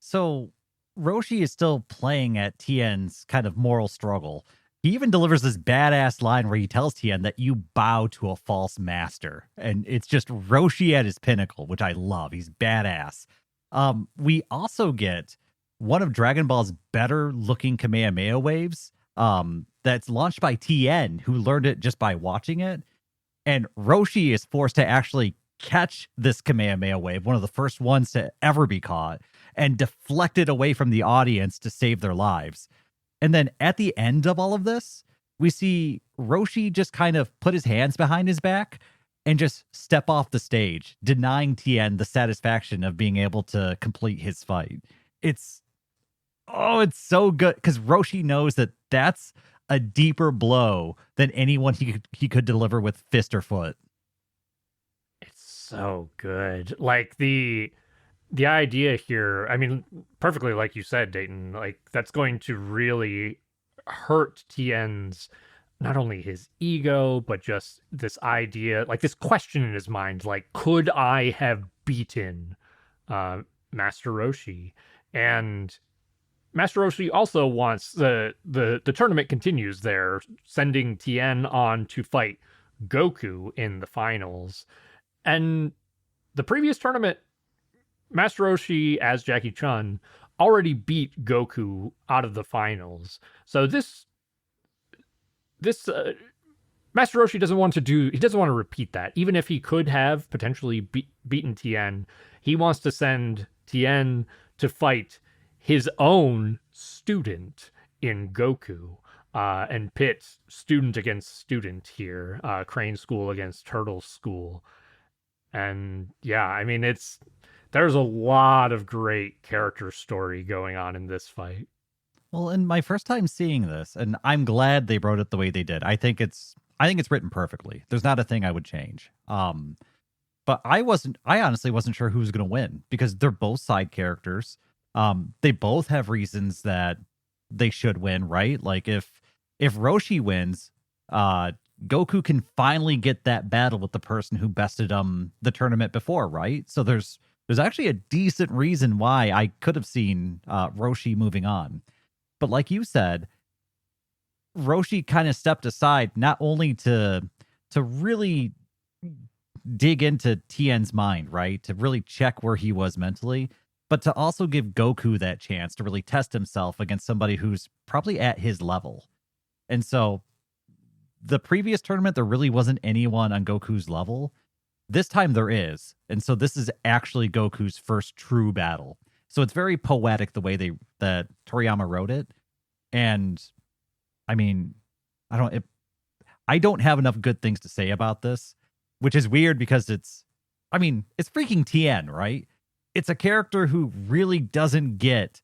so Roshi is still playing at Tien's kind of moral struggle. He even delivers this badass line where he tells Tien that you bow to a false master. And it's just Roshi at his pinnacle, which I love. He's badass. We also get one of Dragon Ball's better looking Kamehameha waves that's launched by Tien, who learned it just by watching it. And Roshi is forced to actually catch this Kamehameha wave, one of the first ones to ever be caught, and deflect it away from the audience to save their lives. And then at the end of all of this, we see Roshi just kind of put his hands behind his back and just step off the stage, denying Tien the satisfaction of being able to complete his fight. It's so good because Roshi knows that that's a deeper blow than anyone he could deliver with fist or foot. It's so good. Like the idea here, I mean, perfectly like you said, Dayton, like that's going to really hurt Tien's not only his ego, but just this idea, like this question in his mind, like, could I have beaten Master Roshi? And Master Roshi also wants the tournament continues there, sending Tien on to fight Goku in the finals. And the previous tournament, Master Roshi as Jackie Chun already beat Goku out of the finals. So this Master Roshi doesn't want to do. He doesn't want to repeat that. Even if he could have potentially beaten Tien, he wants to send Tien to fight his own student in Goku, and pit student against student here. Crane School against Turtle School, and yeah, I mean there's a lot of great character story going on in this fight. Well, and my first time seeing this, and I'm glad they wrote it the way they did. I think it's written perfectly. There's not a thing I would change. But I honestly wasn't sure who was going to win because they're both side characters. They both have reasons that they should win, right? Like if Roshi wins, Goku can finally get that battle with the person who bested him the tournament before, right? So there's actually a decent reason why I could have seen Roshi moving on. But like you said, Roshi kind of stepped aside not only to really dig into Tien's mind, right? To really check where he was mentally, but to also give Goku that chance to really test himself against somebody who's probably at his level. And so the previous tournament, there really wasn't anyone on Goku's level. This time there is. And so this is actually Goku's first true battle. So it's very poetic the way that Toriyama wrote it. And I mean, I don't have enough good things to say about this, which is weird because it's freaking Tien, right? It's a character who really doesn't get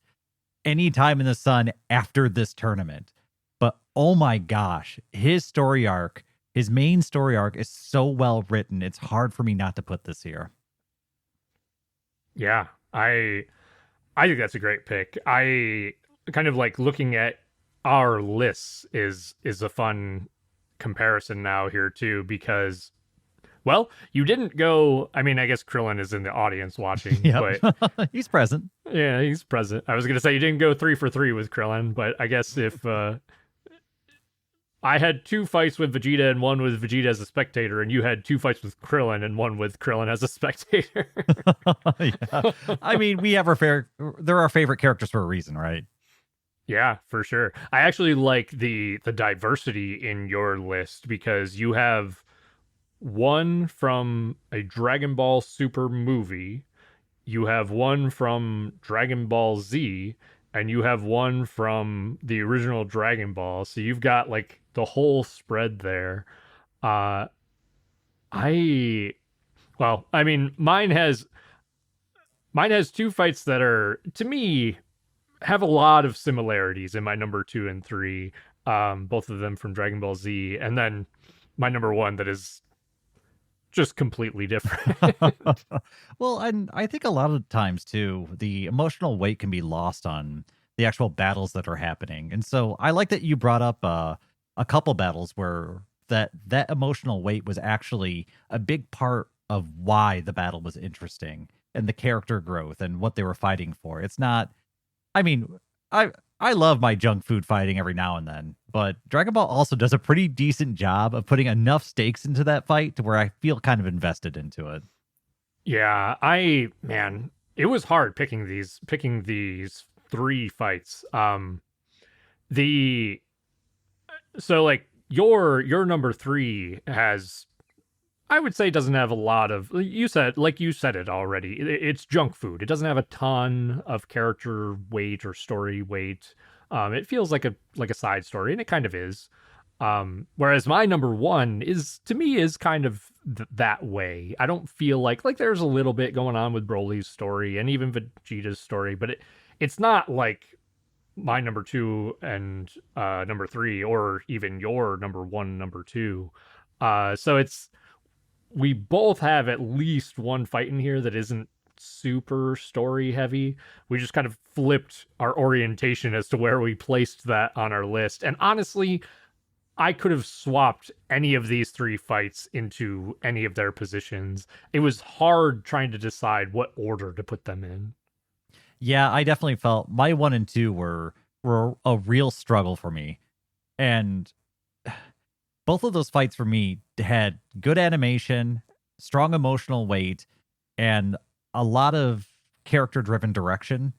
any time in the sun after this tournament. But oh my gosh, his story arc, his main story arc is so well written. It's hard for me not to put this here. Yeah, I think that's a great pick. I kind of like looking at our lists is a fun comparison now here too, because well, you didn't go. I mean, I guess Krillin is in the audience watching, Yep. but He's present. yeah, he's present. I was gonna say you didn't go 3 for 3 with Krillin, but I guess if I had 2 fights with Vegeta and one with Vegeta as a spectator, and you had 2 fights with Krillin and one with Krillin as a spectator. Yeah. I mean, they're our favorite characters for a reason, right? Yeah, for sure. I actually like the diversity in your list because you have one from a Dragon Ball Super movie, you have one from Dragon Ball Z, and you have one from the original Dragon Ball. So you've got like the whole spread there. Uh I well, I mean, mine has 2 fights that are to me have a lot of similarities in my number 2 and 3. Both of them from Dragon Ball Z, and then my number 1 that is just completely different. Well, and I think a lot of times too, the emotional weight can be lost on the actual battles that are happening. And so I like that you brought up a couple battles where that emotional weight was actually a big part of why the battle was interesting and the character growth and what they were fighting for. It's not I mean, I love my junk food fighting every now and then, but Dragon Ball also does a pretty decent job of putting enough stakes into that fight to where I feel kind of invested into it. Yeah, man, it was hard picking these 3 fights. The so like your number 3 has, I would say, doesn't have a lot of, you said it already. It's junk food. It doesn't have a ton of character weight or story weight. It feels like a side story, and it kind of is. Whereas my number 1 is, to me, is kind of that way. I don't feel like there's a little bit going on with Broly's story and even Vegeta's story, but it's not like my number 2 and number 3, or even your number 1, number 2. So we both have at least one fight in here that isn't super story heavy. We just kind of flipped our orientation as to where we placed that on our list. And honestly, I could have swapped any of these 3 fights into any of their positions. It was hard trying to decide what order to put them in. Yeah, I definitely felt my 1 and 2 were a real struggle for me. And both of those fights for me had good animation, strong emotional weight, and a lot of character driven direction.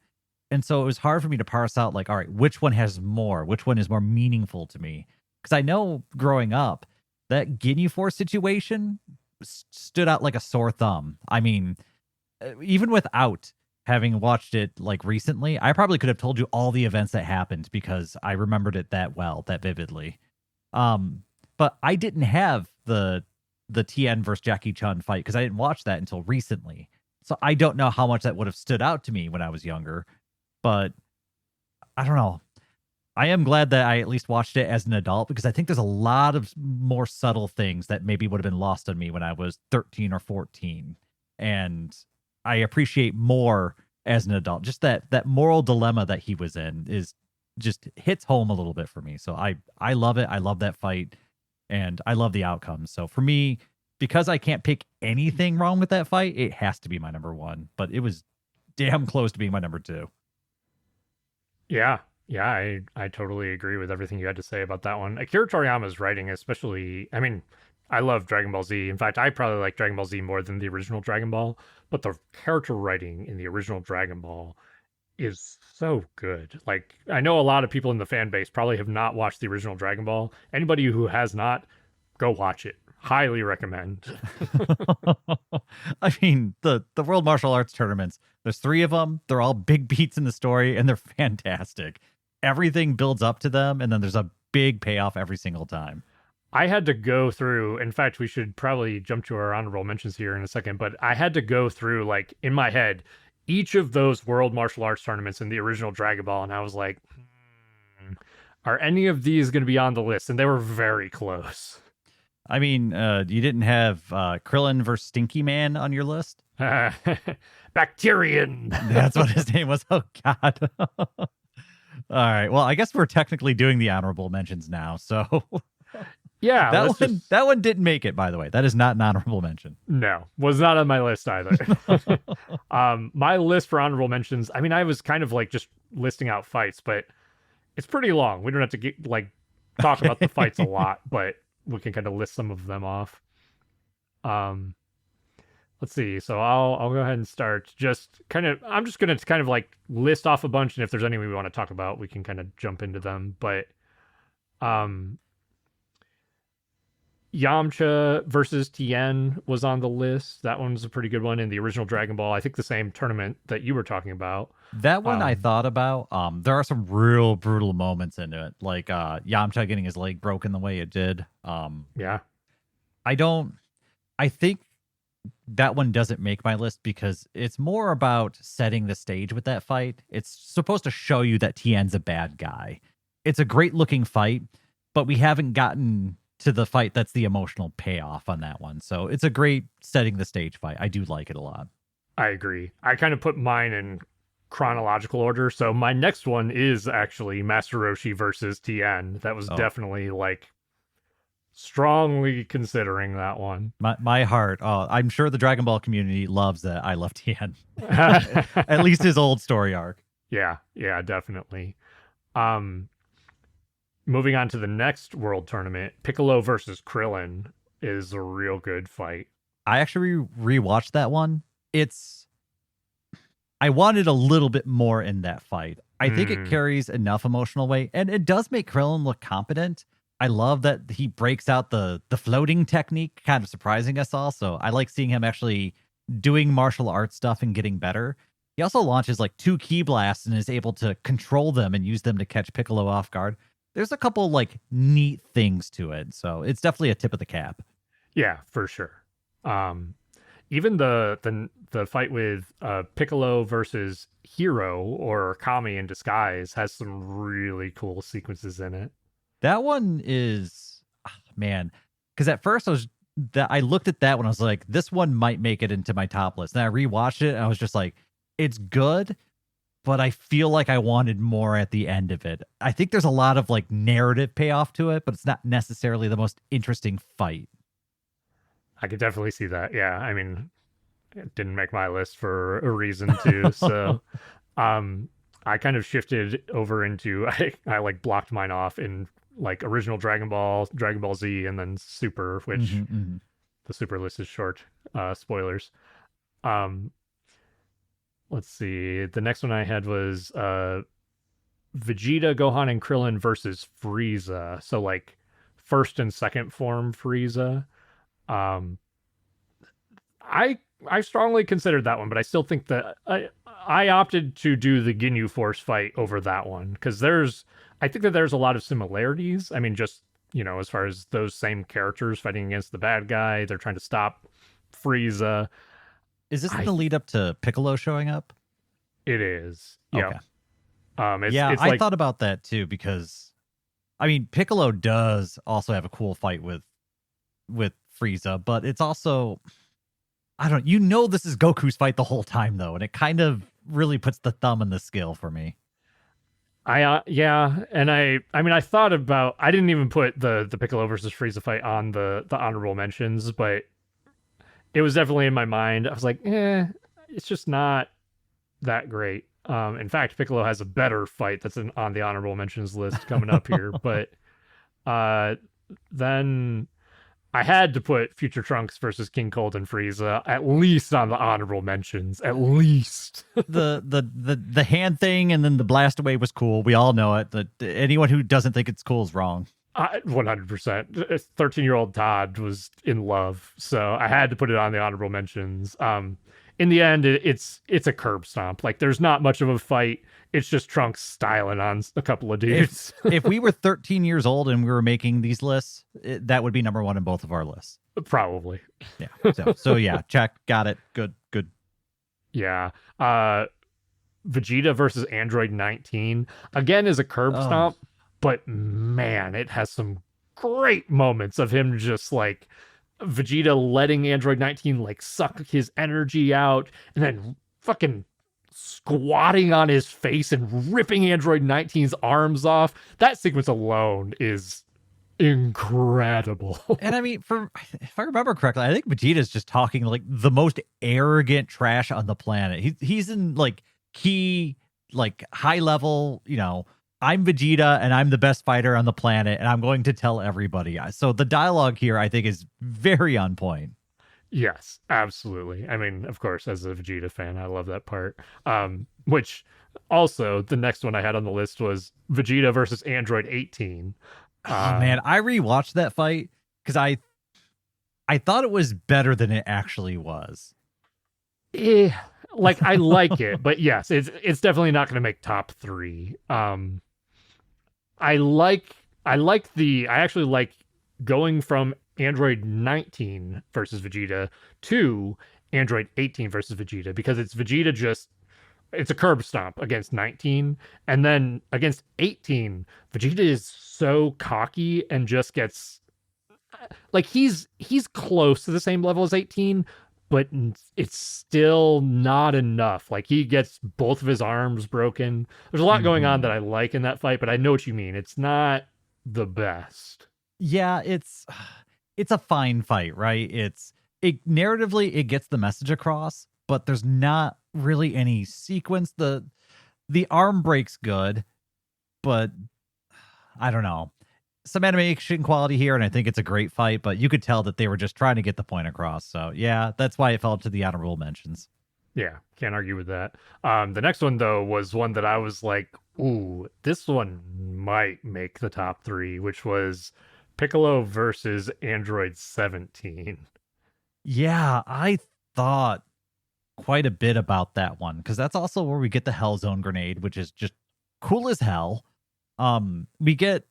And so it was hard for me to parse out, like, all right, which one has more? Which one is more meaningful to me? Because I know growing up, that Ginyu Force situation stood out like a sore thumb. I mean, even without having watched it like recently, I probably could have told you all the events that happened because I remembered it that well, that vividly. But I didn't have the Tien versus Jackie Chun fight because I didn't watch that until recently. So I don't know how much that would have stood out to me when I was younger. But I don't know. I am glad that I at least watched it as an adult because I think there's a lot of more subtle things that maybe would have been lost on me when I was 13 or 14. And I appreciate more as an adult. Just that moral dilemma that he was in is just hits home a little bit for me. So I love it. I love that fight and I love the outcome. So for me, because I can't pick anything wrong with that fight, it has to be my number one. But it was damn close to being my number two. Yeah. Yeah, I totally agree with everything you had to say about that one. Akira Toriyama's writing, especially, I mean, I love Dragon Ball Z. In fact, I probably like Dragon Ball Z more than the original Dragon Ball, but the character writing in the original Dragon Ball is so good. Like, I know a lot of people in the fan base probably have not watched the original Dragon Ball. Anybody who has not, go watch it. Highly recommend. I mean, the World Martial Arts tournaments, there's three of them. They're all big beats in the story and they're fantastic. Everything builds up to them and then there's a big payoff every single time. I had to go through, in fact, we should probably jump to our honorable mentions here in a second, but I had to go through, like, in my head, each of those World Martial Arts tournaments in the original Dragon Ball, and I was like, are any of these going to be on the list? And they were very close. I mean, you didn't have Krillin versus Stinky Man on your list? Bacterian. That's what his name was. Oh, God. All right. Well, I guess we're technically doing the honorable mentions now. So yeah, that one didn't make it, by the way. That is not an honorable mention. No, was not on my list either. My list for honorable mentions, I mean, I was kind of like just listing out fights, but it's pretty long. We don't have to talk about the fights a lot, but we can kind of list some of them off. Let's see. So I'll go ahead and start. I'm just gonna kind of like list off a bunch, and if there's any we want to talk about, we can kind of jump into them. But Yamcha versus Tien was on the list. That one's a pretty good one in the original Dragon Ball. I think the same tournament that you were talking about. That one I thought about. There are some real brutal moments in it, like Yamcha getting his leg broken the way it did. Yeah. I think that one doesn't make my list because it's more about setting the stage with that fight. It's supposed to show you that Tien's a bad guy. It's a great looking fight, but we haven't gotten to the fight that's the emotional payoff on that one. So it's a great setting the stage fight. I do like it a lot. I agree. I kind of put mine in chronological order. So my next one is actually Master Roshi versus Tien. That was definitely like strongly considering that one. My heart. Oh, I'm sure the Dragon Ball community loves that I love Tien. At least his old story arc. Yeah, definitely. Moving on to the next world tournament, Piccolo versus Krillin is a real good fight. I actually rewatched that one. I wanted a little bit more in that fight. I think it carries enough emotional weight, and it does make Krillin look competent. I love that he breaks out the floating technique, kind of surprising us all. So I like seeing him actually doing martial arts stuff and getting better. He also launches like 2 ki blasts and is able to control them and use them to catch Piccolo off guard. There's a couple like neat things to it. So it's definitely a tip of the cap. Yeah, for sure. Even the fight with Piccolo versus Hero or Kami in disguise has some really cool sequences in it. That one is, man, because at first I looked at that one, I was like, this one might make it into my top list. And I rewatched it and I was just like, it's good, but I feel like I wanted more at the end of it. I think there's a lot of like narrative payoff to it, but it's not necessarily the most interesting fight. I could definitely see that. Yeah, I mean, it didn't make my list for a reason too. So, I kind of shifted over into I like blocked mine off in like original Dragon Ball, Dragon Ball Z, and then Super, which the Super list is short. Spoilers. Let's see. The next one I had was Vegeta, Gohan, and Krillin versus Frieza. So like first and second form Frieza. Um, I strongly considered that one, but I still think that I opted to do the Ginyu Force fight over that one because I think that there's a lot of similarities. I mean, just as far as those same characters fighting against the bad guy, they're trying to stop Frieza. Is this in I the lead up to Piccolo showing up? It is, yeah. Okay. It's I like thought about that too because, I mean, Piccolo does also have a cool fight with Frieza, but it's also, I don't, this is Goku's fight the whole time though, and it kind of really puts the thumb in the scale for me. yeah, and I mean I thought about I didn't even put the Piccolo versus Frieza fight on the honorable mentions, but it was definitely in my mind. I was like, it's just not that great. In fact, Piccolo has a better fight that's on the honorable mentions list coming up here, but then I had to put Future Trunks versus King Cold and Frieza at least on the honorable mentions, at least. The hand thing and then the blast away was cool. We all know it. Anyone who doesn't think it's cool is wrong. 100%. 13-year-old Todd was in love, so I had to put it on the honorable mentions. In the end, it's a curb stomp. Like, there's not much of a fight. It's just Trunks styling on a couple of dudes. If we were 13 years old and we were making these lists, that would be number one in both of our lists. Probably. Yeah. So yeah, check. Got it. Good. Yeah. Vegeta versus Android 19 again is a curb stomp, but man, it has some great moments of him just like Vegeta letting Android 19 like suck his energy out and then fucking squatting on his face and ripping Android 19's arms off. That sequence alone is incredible. And I mean, if I remember correctly, I think Vegeta's just talking like the most arrogant trash on the planet. He's in like key, like high level, I'm Vegeta and I'm the best fighter on the planet and I'm going to tell everybody. So the dialogue here, I think, is very on point. Yes, absolutely. I mean, of course, as a Vegeta fan, I love that part. Which also, the next one I had on the list was Vegeta versus Android 18. Oh man, I rewatched that fight because I thought it was better than it actually was. Like I like it, but yes, it's definitely not going to make top 3. I actually like going from Android 19 versus Vegeta to Android 18 versus Vegeta because it's a curb stomp against 19, and then against 18 Vegeta is so cocky and just gets like he's close to the same level as 18, but it's still not enough. Like he gets both of his arms broken. There's a lot going on that I like in that fight, but I know what you mean. It's not the best. Yeah, it's a fine fight, right? Narratively it gets the message across, but there's not really any sequence. The arm break's good, but I don't know. Some animation quality here, and I think it's a great fight, but you could tell that they were just trying to get the point across. So yeah, that's why it fell to the honorable mentions. Yeah, can't argue with that. The next one though was one that I was like, ooh, this one might make the top 3, which was Piccolo versus Android 17. Yeah, I thought quite a bit about that one because that's also where we get the Hell Zone grenade, which is just cool as hell. We get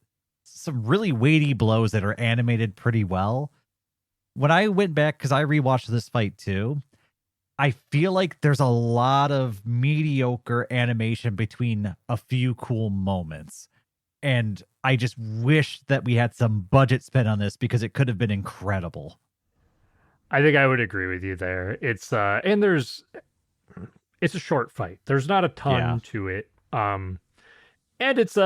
some really weighty blows that are animated pretty well. When I went back, because I rewatched this fight too, I feel like there's a lot of mediocre animation between a few cool moments. And I just wish that we had some budget spent on this because it could have been incredible. I think I would agree with you there. It's it's a short fight. There's not a ton to it. And it's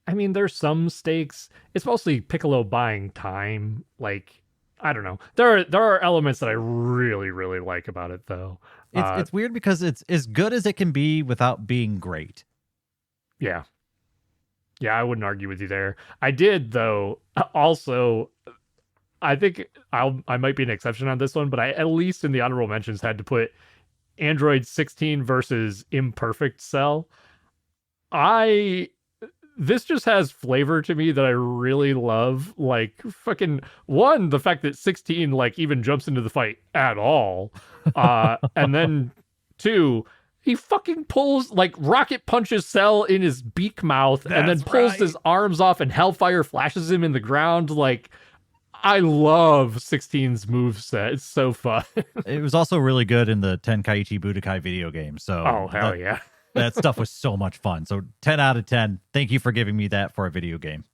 I mean, there's some stakes. It's mostly Piccolo buying time. Like, I don't know. There are elements that I really, really like about it, though. It's weird because it's as good as it can be without being great. Yeah. Yeah, I wouldn't argue with you there. I did, though, also, I think I might be an exception on this one, but I, at least in the honorable mentions, had to put Android 16 versus Imperfect Cell. this just has flavor to me that I really love. Like fucking one, the fact that 16 like even jumps into the fight at all. And then two, he fucking pulls like rocket punches Cell in his beak mouth and then That's pulls right. his arms off and Hellfire flashes him in the ground. Like I love 16's moveset. It's so fun. It was also really good in the Tenkaichi Budokai video game. So Oh hell yeah. that stuff was so much fun. So 10 out of 10. Thank you for giving me that for a video game.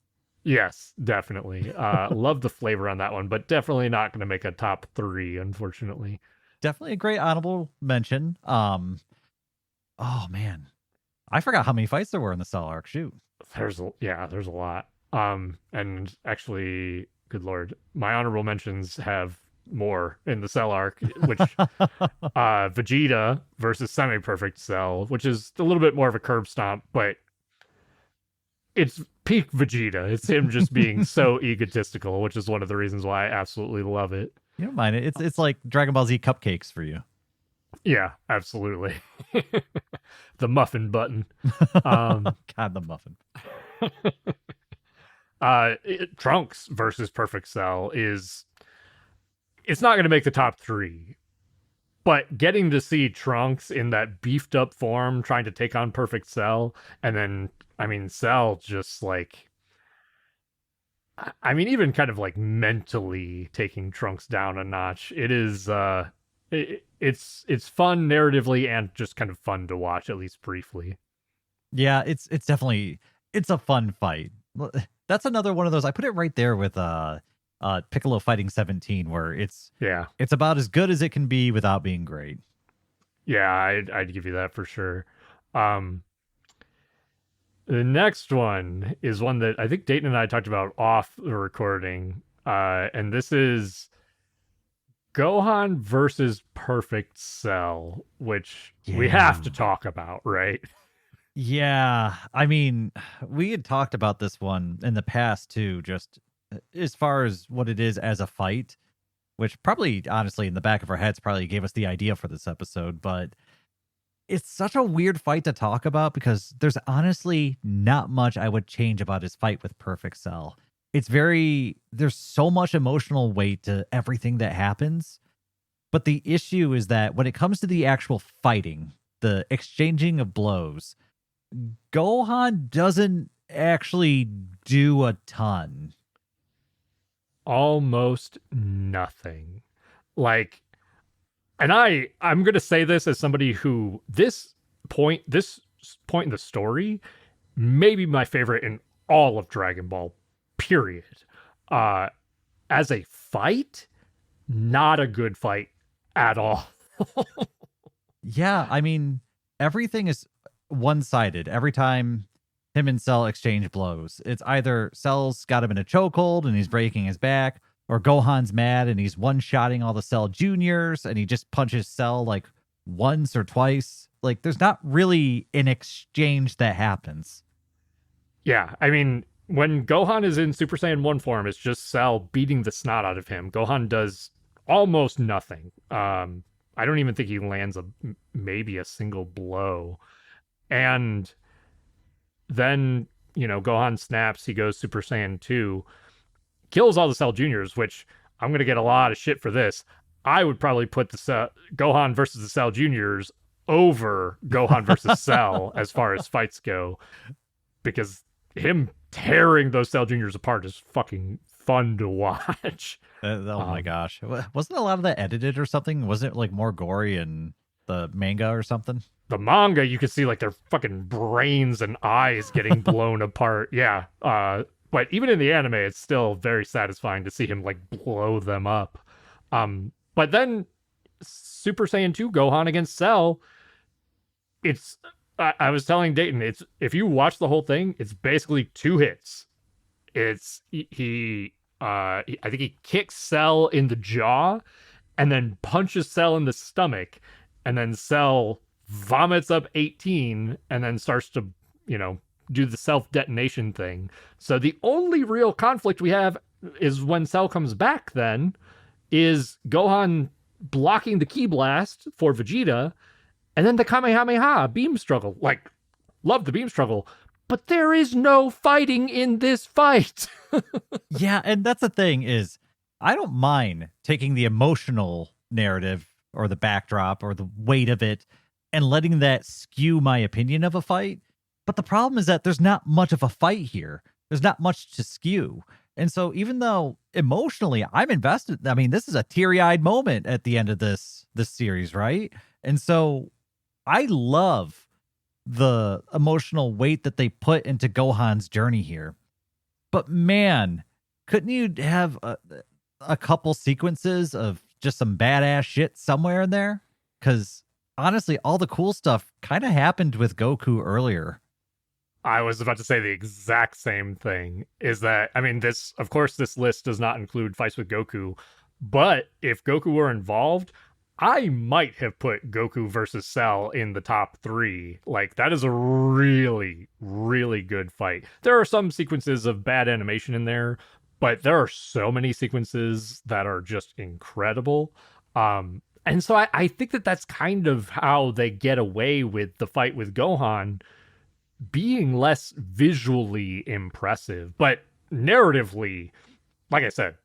Yes, definitely. Love the flavor on that one, but definitely not going to make a top 3, unfortunately. Definitely a great honorable mention. Oh man, I forgot how many fights there were in the Cell arc. Shoot. There's a lot. And actually, good lord, my honorable mentions have more in the Cell arc, which Vegeta versus Semi-Perfect Cell, which is a little bit more of a curb stomp, but it's peak Vegeta. It's him just being so egotistical, which is one of the reasons why I absolutely love it. You don't mind it. It's like Dragon Ball Z cupcakes for you. Yeah, absolutely. The muffin button. God, the muffin. Trunks versus Perfect Cell it's not going to make the top 3, but getting to see Trunks in that beefed up form trying to take on Perfect Cell, and then I mean Cell just like, I mean even kind of like mentally taking Trunks down a notch. It is it's fun narratively and just kind of fun to watch, at least briefly. Yeah, it's definitely it's a fun fight. That's another one of those. I put it right there with Piccolo fighting 17, where it's about as good as it can be without being great. Yeah, I'd give you that for sure. The next one is one that I think Dayton and I talked about off the recording, and this is Gohan versus Perfect Cell, which we have to talk about, right? Yeah, I mean, we had talked about this one in the past too, just as far as what it is as a fight, which probably, honestly, in the back of our heads, probably gave us the idea for this episode. But it's such a weird fight to talk about because there's honestly not much I would change about his fight with Perfect Cell. There's so much emotional weight to everything that happens. But the issue is that when it comes to the actual fighting, the exchanging of blows, Gohan doesn't actually do a ton. Almost nothing. Like, and I'm going to say this as somebody who this point in the story may be my favorite in all of Dragon Ball, period. As a fight, not a good fight at all. Yeah, I mean, everything is one-sided. Every time him and Cell exchange blows, it's either Cell's got him in a chokehold and he's breaking his back, or Gohan's mad and he's one-shotting all the Cell Juniors and he just punches Cell like once or twice. Like, there's not really an exchange that happens. Yeah, I mean, when Gohan is in Super Saiyan 1 form, it's just Cell beating the snot out of him. Gohan does almost nothing. I don't even think he lands maybe a single blow. And then, Gohan snaps, he goes Super Saiyan 2, kills all the Cell Juniors, which I'm going to get a lot of shit for this. I would probably put the Gohan versus the Cell Juniors over Gohan versus Cell as far as fights go, because him tearing those Cell Juniors apart is fucking fun to watch. Oh my gosh. Wasn't a lot of that edited or something? Wasn't it like more gory in the manga or something? The manga, you could see like their fucking brains and eyes getting blown apart. Yeah. But even in the anime, it's still very satisfying to see him like blow them up. But then Super Saiyan 2 Gohan against Cell, I was telling Dayton, if you watch the whole thing, it's basically 2 hits. I think he kicks Cell in the jaw and then punches Cell in the stomach, and then Cell vomits up 18 and then starts to, do the self-detonation thing. So the only real conflict we have is when Cell comes back then, is Gohan blocking the Ki Blast for Vegeta, and then the Kamehameha beam struggle. Like, love the beam struggle, but there is no fighting in this fight. Yeah, and that's the thing is I don't mind taking the emotional narrative or the backdrop or the weight of it and letting that skew my opinion of a fight. But the problem is that there's not much of a fight here. There's not much to skew. And so even though emotionally I'm invested, I mean, this is a teary-eyed moment at the end of this series, right? And so I love the emotional weight that they put into Gohan's journey here. But man, couldn't you have a couple sequences of just some badass shit somewhere in there? Because honestly, all the cool stuff kind of happened with Goku earlier. I was about to say the exact same thing. Is that, I mean, this, of course, this list does not include fights with Goku, but if Goku were involved, I might have put Goku versus Cell in the top 3. Like, that is a really, really good fight. There are some sequences of bad animation in there, but there are so many sequences that are just incredible. And so I think that that's kind of how they get away with the fight with Gohan being less visually impressive, but narratively, like I said,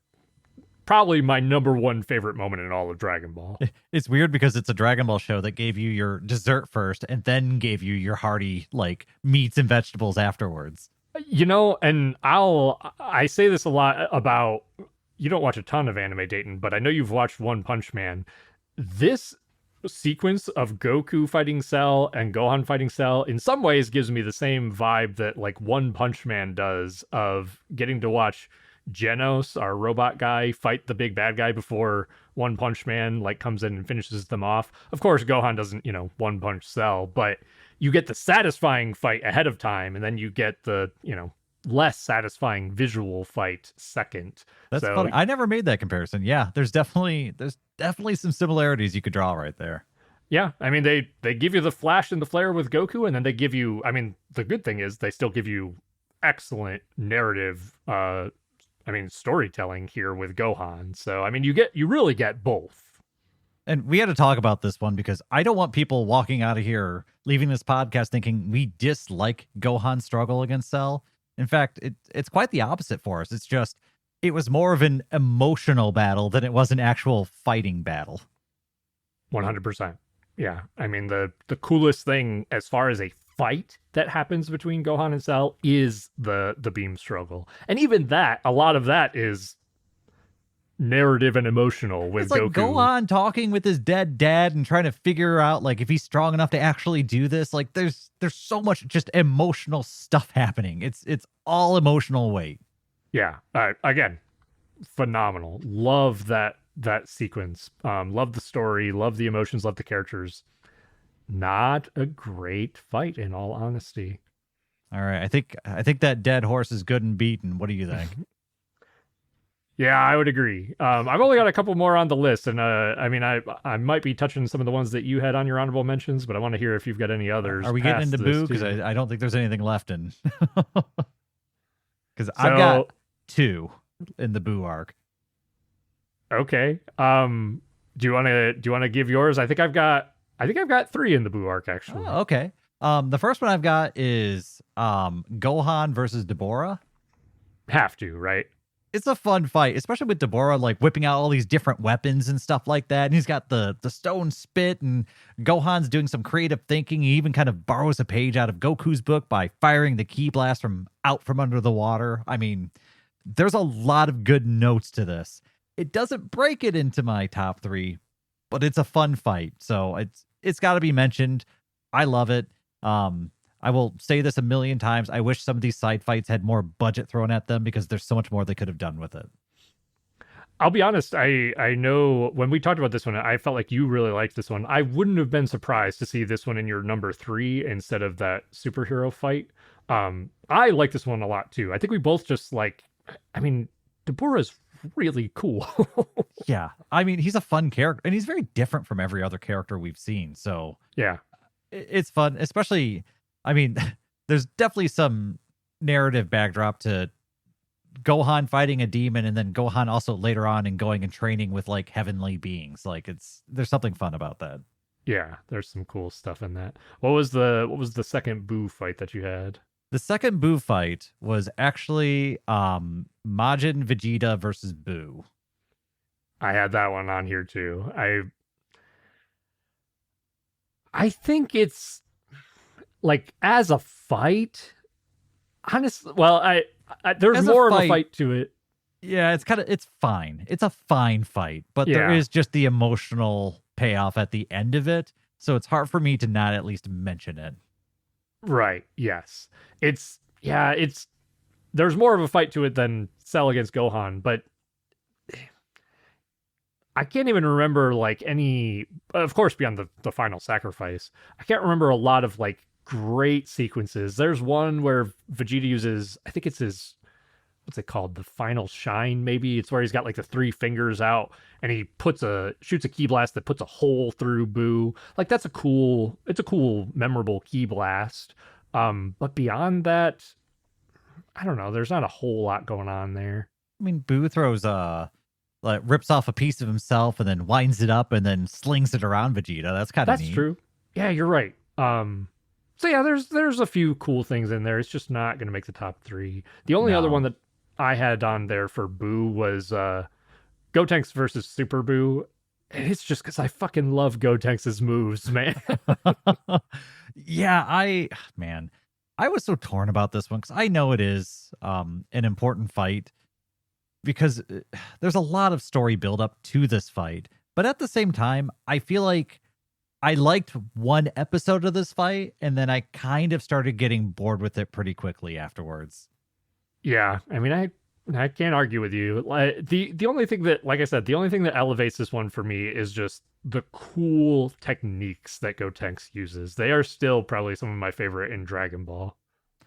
probably my number one favorite moment in all of Dragon Ball. It's weird because it's a Dragon Ball show that gave you your dessert first and then gave you your hearty like meats and vegetables afterwards. You know, and I say this a lot about, you don't watch a ton of anime, Dayton, but I know you've watched One Punch Man. This sequence of Goku fighting Cell and Gohan fighting Cell in some ways gives me the same vibe that like One Punch Man does, of getting to watch Genos, our robot guy, fight the big bad guy before One Punch Man like comes in and finishes them off. Of course, Gohan doesn't, one punch Cell, but you get the satisfying fight ahead of time, and then you get the, less satisfying visual fight second. That's funny. I never made that comparison. Yeah, there's definitely some similarities you could draw right there. Yeah, I mean they give you the flash and the flare with Goku, and then they give you, I mean, the good thing is they still give you excellent narrative storytelling here with Gohan. So I mean you really get both. And we had to talk about this one because I don't want people walking out of here leaving this podcast thinking we dislike Gohan's struggle against Cell. In fact, it's quite the opposite for us. It's just, it was more of an emotional battle than it was an actual fighting battle. 100%. Yeah. I mean, the coolest thing as far as a fight that happens between Gohan and Cell is the beam struggle. And even that, a lot of that is narrative and emotional with it's like Goku. Gohan talking with his dead dad and trying to figure out like if he's strong enough to actually do this. Like there's so much just emotional stuff happening. It's all emotional weight. Yeah. Again, phenomenal. Love that sequence. Love the story, love the emotions, love the characters. Not a great fight, in all honesty. All right. I think that dead horse is good and beaten. What do you think? Yeah, I would agree. I've only got a couple more on the list, and I mean, I might be touching some of the ones that you had on your honorable mentions, but I want to hear if you've got any others. Are we getting into Boo? Because I don't think there's anything left in. Because I've got 2 in the Boo arc. Okay. Do you want to give yours? I think I've got 3 in the Boo arc actually. Oh, okay. The first one I've got is Gohan versus Deborah. Have to, right? It's a fun fight, especially with Deborah like whipping out all these different weapons and stuff like that. And he's got the stone spit, and Gohan's doing some creative thinking. He even kind of borrows a page out of Goku's book by firing the ki blast from under the water. I mean, there's a lot of good notes to this. It doesn't break it into my top 3, but it's a fun fight. So it's got to be mentioned. I love it. I will say this a million times. I wish some of these side fights had more budget thrown at them because there's so much more they could have done with it. I'll be honest. I know when we talked about this one, I felt like you really liked this one. I wouldn't have been surprised to see this one in your number 3 instead of that superhero fight. I like this one a lot too. I think we both just like, I mean, Deborah's really cool. Yeah. I mean, he's a fun character and he's very different from every other character we've seen. So yeah, it's fun, especially, I mean, there's definitely some narrative backdrop to Gohan fighting a demon and then Gohan also later on and going and training with like heavenly beings. Like there's something fun about that. Yeah, there's some cool stuff in that. What was the second Boo fight that you had? The second Boo fight was actually Majin Vegeta versus Boo. I had that one on here too. I think it's like as a fight. Honestly, well, there's As a more of a fight, fight to it. yeah, it's fine. It's a fine fight, but there Yeah, is just the emotional payoff at the end of it. So it's hard for me to not at least mention it. right. Yes, it's there's more of a fight to it than Cell against Gohan, but I can't even remember like any. Of course, beyond the final sacrifice, I can't remember a lot of like great sequences. There's one where Vegeta uses, I think it's his, what's it called, the final shine, maybe. It's where he's got like the three fingers out and he shoots a ki blast that puts a hole through Boo. Like that's a cool memorable ki blast. But beyond that, I don't know, there's not a whole lot going on there. I mean, Boo throws like rips off a piece of himself and then winds it up and then slings it around Vegeta. That's kind of That's neat. true. Yeah, you're right. So yeah, there's a few cool things in there. It's just not going to make the top 3. The only other one No. that I had on there for Boo was Gotenks versus Super Boo. And it's just because I fucking love Gotenks' moves, man. Yeah, man, I was so torn about this one because I know it is an important fight because there's a lot of story build up to this fight. But at the same time, I feel like I liked one episode of this fight and then I kind of started getting bored with it pretty quickly afterwards. Yeah, I mean, I can't argue with you. Like, the only thing that, like I said, the only thing that elevates this one for me is just the cool techniques that Gotenks uses. They are still probably some of my favorite in Dragon Ball.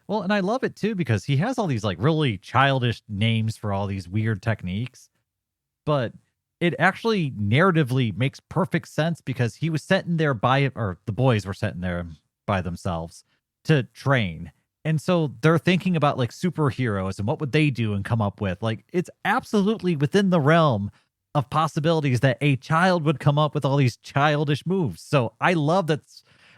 Well, and I love it too because he has all these like really childish names for all these weird techniques, but it actually narratively makes perfect sense because he was sent in there or the boys were sent in there by themselves to train. And so they're thinking about like superheroes and what would they do and come up with. Like it's absolutely within the realm of possibilities that a child would come up with all these childish moves. So I love that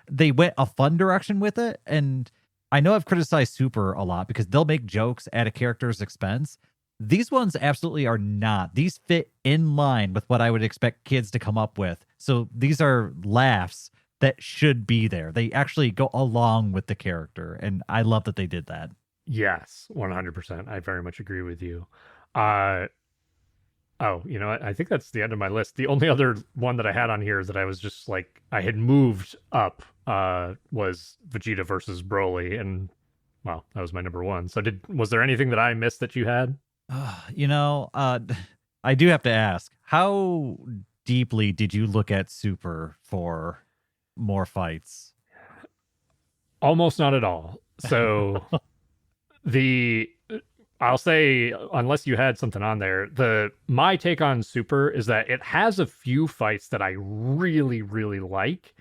they went a fun direction with it. And I know I've criticized Super a lot because they'll make jokes at a character's expense. These ones absolutely are not. These fit in line with what I would expect kids to come up with. So these are laughs that should be there. They actually go along with the character. And I love that they did that. Yes, 100%. I very much agree with you. Uh, oh, you know what? I think that's the end of my list. The only other one that I had on here that I was just like, I had moved up was Vegeta versus Broly. And well, that was my number one. So was there anything that I missed that you had? You know, I do have to ask, how deeply did you look at Super for more fights? Almost not at all. So the I'll say, unless you had something on there, my take on Super is that it has a few fights that I really, really like.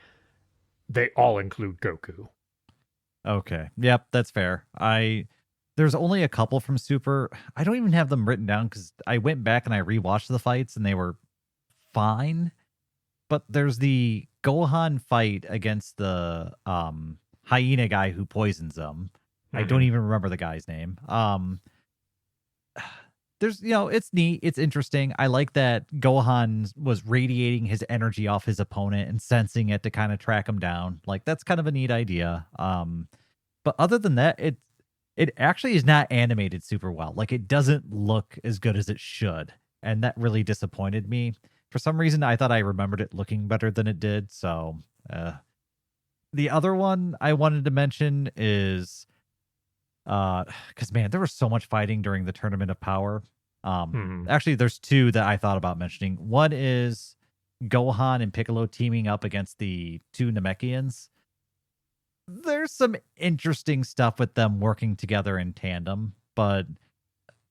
They all include Goku. Okay. Yep, that's fair. There's only a couple from Super. I don't even have them written down because I went back and I rewatched the fights and they were fine. But there's the Gohan fight against the hyena guy who poisons him. I don't Mhm. even remember the guy's name. There's, it's neat, it's interesting. I like that Gohan was radiating his energy off his opponent and sensing it to kind of track him down. Like that's kind of a neat idea. But other than that, it actually is not animated super well. Like it doesn't look as good as it should, and that really disappointed me. For some reason, I thought I remembered it looking better than it did. So, the other one I wanted to mention is because man, there was so much fighting during the Tournament of Power. Mhm. Actually, there's two that I thought about mentioning. One is Gohan and Piccolo teaming up against the two Namekians. There's some interesting stuff with them working together in tandem, but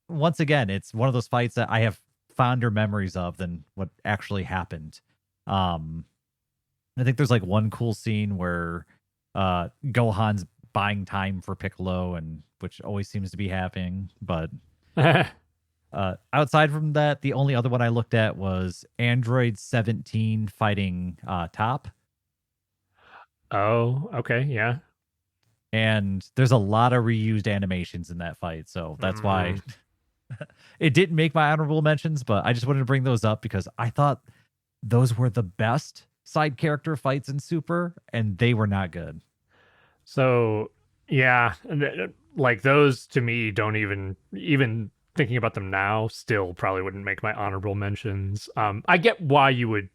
once again, it's one of those fights that I have fonder memories of than what actually happened. Um, I think there's like one cool scene where Gohan's buying time for Piccolo, and which always seems to be happening. But outside from that, the only other one I looked at was Android 17 fighting Top. Oh, okay, yeah. And there's a lot of reused animations in that fight. So that's why Mm. it didn't make my honorable mentions, but I just wanted to bring those up because I thought those were the best side character fights in Super, and they were not good. So yeah, like those to me don't even thinking about them now still probably wouldn't make my honorable mentions. I get why you would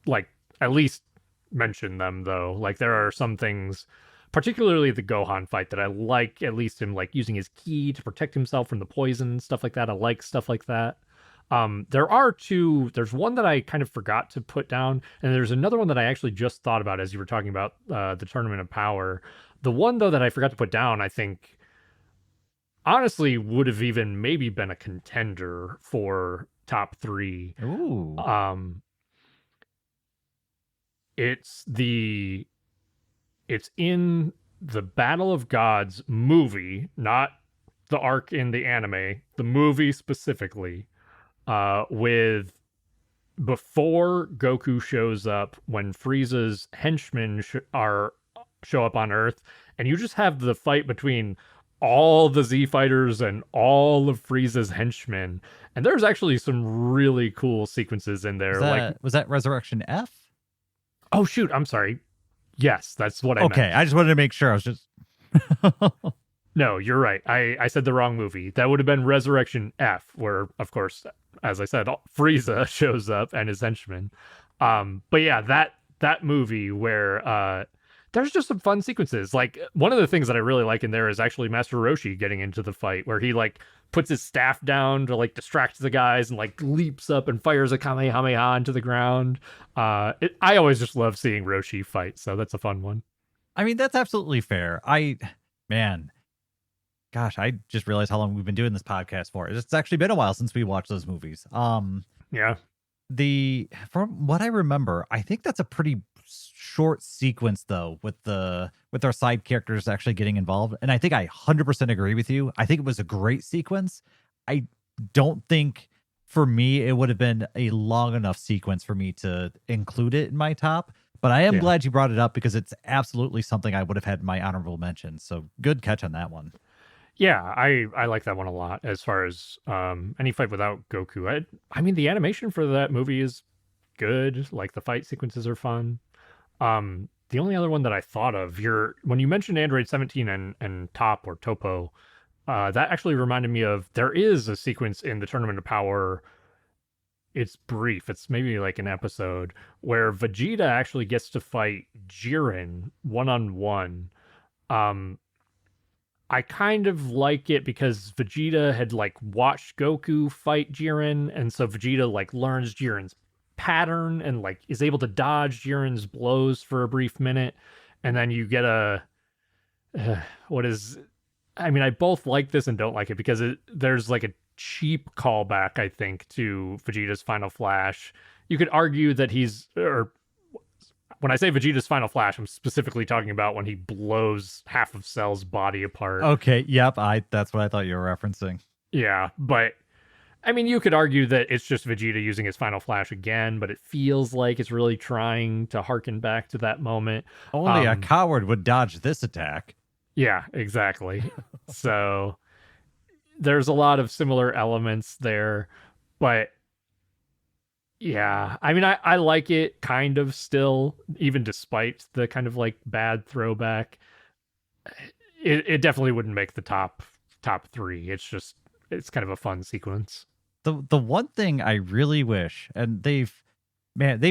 like at least mention them though. Like there are some things, particularly the Gohan fight, that I like, at least him like using his ki to protect himself from the poison, stuff like that. I like stuff like that. There are two. There's one that I kind of forgot to put down, and there's another one that I actually just thought about as you were talking about the Tournament of Power. The one though that I forgot to put down, I think honestly would have even maybe been a contender for top three. Ooh. Um, it's the it's in the Battle of Gods movie, not the arc in the anime, the movie specifically, with before Goku shows up, when Frieza's henchmen show up on Earth, and you just have the fight between all the Z fighters and all of Frieza's henchmen, and there's actually some really cool sequences in there. Was that Resurrection F? Oh shoot, I'm sorry. Yes, that's what I Okay, meant. I just wanted to make sure. I was just No, you're right. I said the wrong movie. That would have been Resurrection F, where, of course, as I said, Frieza shows up and his henchmen. But yeah, that movie where there's just some fun sequences. Like one of the things that I really like in there is actually Master Roshi getting into the fight, where he like puts his staff down to like distract the guys and like leaps up and fires a Kamehameha into the ground. I always just love seeing Roshi fight, so that's a fun one. I mean, that's absolutely fair. Man, gosh, I just realized how long we've been doing this podcast for. It's actually been a while since we watched those movies. Yeah. From what I remember, I think that's a pretty short sequence though, with our side characters actually getting involved. And I think I 100% agree with you. I think it was a great sequence. I don't think for me it would have been a long enough sequence for me to include it in my top. But I am glad you brought it up because it's absolutely something I would have had in my honorable mention. So good catch on that one. Yeah, I like that one a lot as far as any fight without Goku. I mean the animation for that movie is good. Like the fight sequences are fun. The only other one that I thought of, when you mentioned Android 17 and Top or Topo, that actually reminded me of there is a sequence in the Tournament of Power. It's brief. It's maybe like an episode where Vegeta actually gets to fight Jiren one-on-one. I kind of like it because Vegeta had like watched Goku fight Jiren, and so Vegeta like learns Jiren's pattern and like is able to dodge Jiren's blows for a brief minute, and then you get what is I mean, I both like this and don't like it because there's like a cheap callback, I think, to Vegeta's Final Flash. You could argue that when I say Vegeta's Final Flash, I'm specifically talking about when he blows half of Cell's body apart. Okay, yep, that's what I thought you were referencing. Yeah, but I mean, you could argue that it's just Vegeta using his Final Flash again, but it feels like it's really trying to harken back to that moment. Only a coward would dodge this attack. Yeah, exactly. So there's a lot of similar elements there, but yeah, I mean, I like it kind of still, even despite the kind of like bad throwback. It definitely wouldn't make the top three. It's kind of a fun sequence. The one thing I really wish, and they've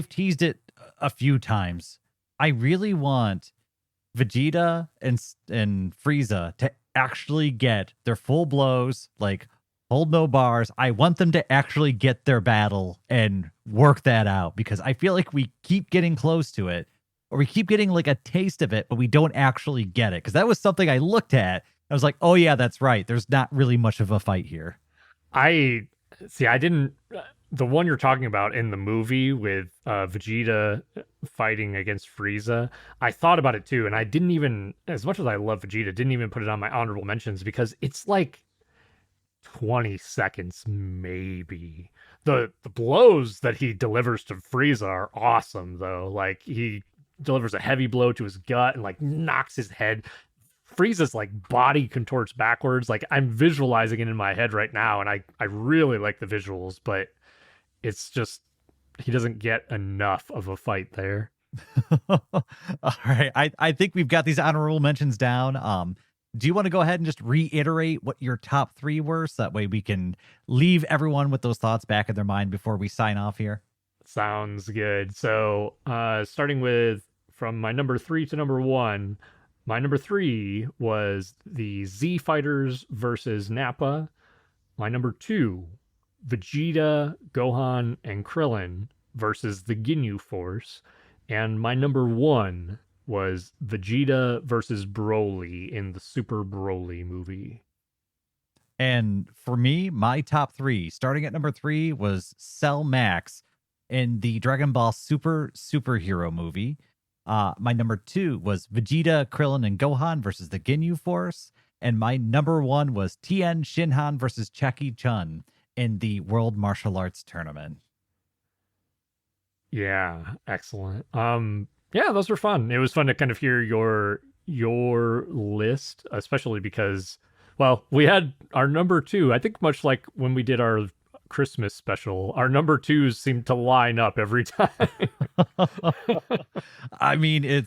teased it a few times. I really want Vegeta and Frieza to actually get their full blows, like hold no bars. I want them to actually get their battle and work that out because I feel like we keep getting close to it, or we keep getting like a taste of it, but we don't actually get it. Because that was something I looked at. I was like, oh yeah, that's right. There's not really much of a fight here. I didn't. The one you're talking about in the movie with Vegeta fighting against Frieza, I thought about it too, and I didn't even, as much as I love Vegeta, didn't even put it on my honorable mentions because it's like 20 seconds maybe. The blows that he delivers to Frieza are awesome though. Like he delivers a heavy blow to his gut and like knocks his head Frieza's like body contorts backwards. Like I'm visualizing it in my head right now, and I really like the visuals, but it's just he doesn't get enough of a fight there. All right. I think we've got these honorable mentions down. Do you want to go ahead and just reiterate what your top three were, so that way we can leave everyone with those thoughts back in their mind before we sign off here? Sounds good. So starting with from my number 3 to number 1, my number 3 was the Z Fighters versus Nappa. My number 2, Vegeta, Gohan, and Krillin versus the Ginyu Force. And my number 1 was Vegeta versus Broly in the Super Broly movie. And for me, my top three, starting at number 3, was Cell Max in the Dragon Ball Super superhero movie. My number 2 was Vegeta, Krillin, and Gohan versus the Ginyu Force. And my number 1 was Tien Shinhan versus Jackie Chun in the World Martial Arts Tournament. Yeah, excellent. Yeah, those were fun. It was fun to kind of hear your list, especially because, well, we had our number 2. I think much like when we did our Christmas special, our number 2s seemed to line up every time. I mean,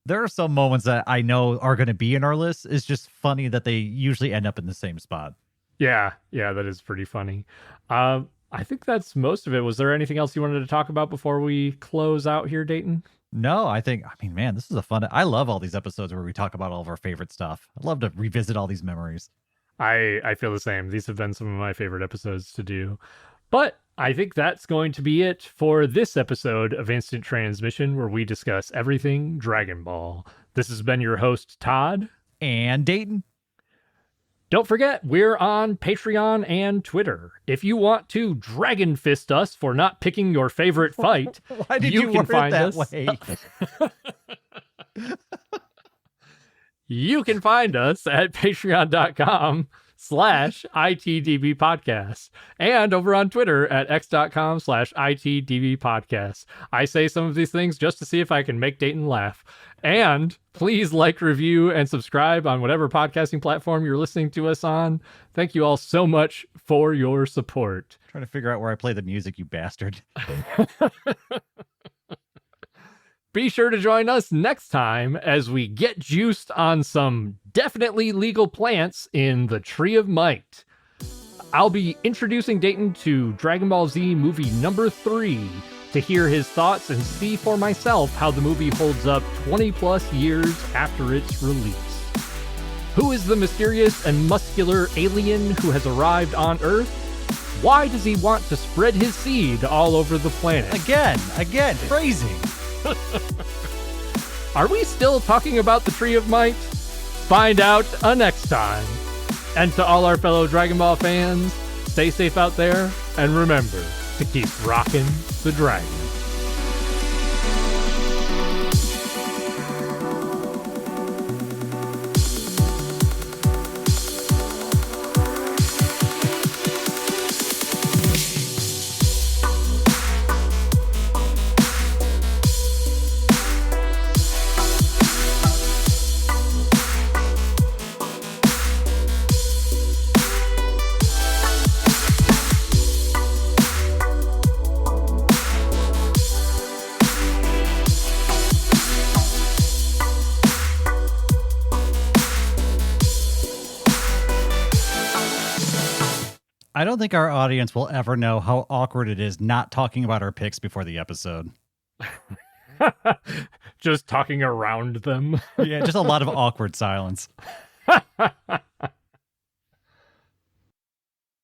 there are some moments that I know are going to be in our list. It's just funny that they usually end up in the same spot. Yeah, that is pretty funny. I think that's most of it. Was there anything else you wanted to talk about before we close out here, Dayton? No, I mean, man, this is I love all these episodes where we talk about all of our favorite stuff. I love to revisit all these memories. I feel the same. These have been some of my favorite episodes to do. But I think that's going to be it for this episode of Instant Transmission, where we discuss everything Dragon Ball. This has been your host, Todd. And Dayton. Don't forget, we're on Patreon and Twitter. If you want to Dragon Fist us for not picking your favorite fight, why did you word it that way? You can find us at patreon.com/ITDBpodcast and over on Twitter at x.com/ITDBpodcast. I say some of these things just to see if I can make Dayton laugh. And please like, review, and subscribe on whatever podcasting platform you're listening to us on. Thank you all so much for your support. Trying to figure out where I play the music, you bastard. Be sure to join us next time as we get juiced on some definitely legal plants in the Tree of Might. I'll be introducing Dayton to Dragon Ball Z movie number 3 to hear his thoughts and see for myself how the movie holds up 20 plus years after its release. Who is the mysterious and muscular alien who has arrived on Earth? Why does he want to spread his seed all over the planet? Again, phrasing. Are we still talking about the Tree of Might? Find out next time. And to all our fellow Dragon Ball fans, stay safe out there, and remember to keep rocking the dragon. I don't think our audience will ever know how awkward it is not talking about our picks before the episode. Just talking around them. Yeah, just a lot of awkward silence.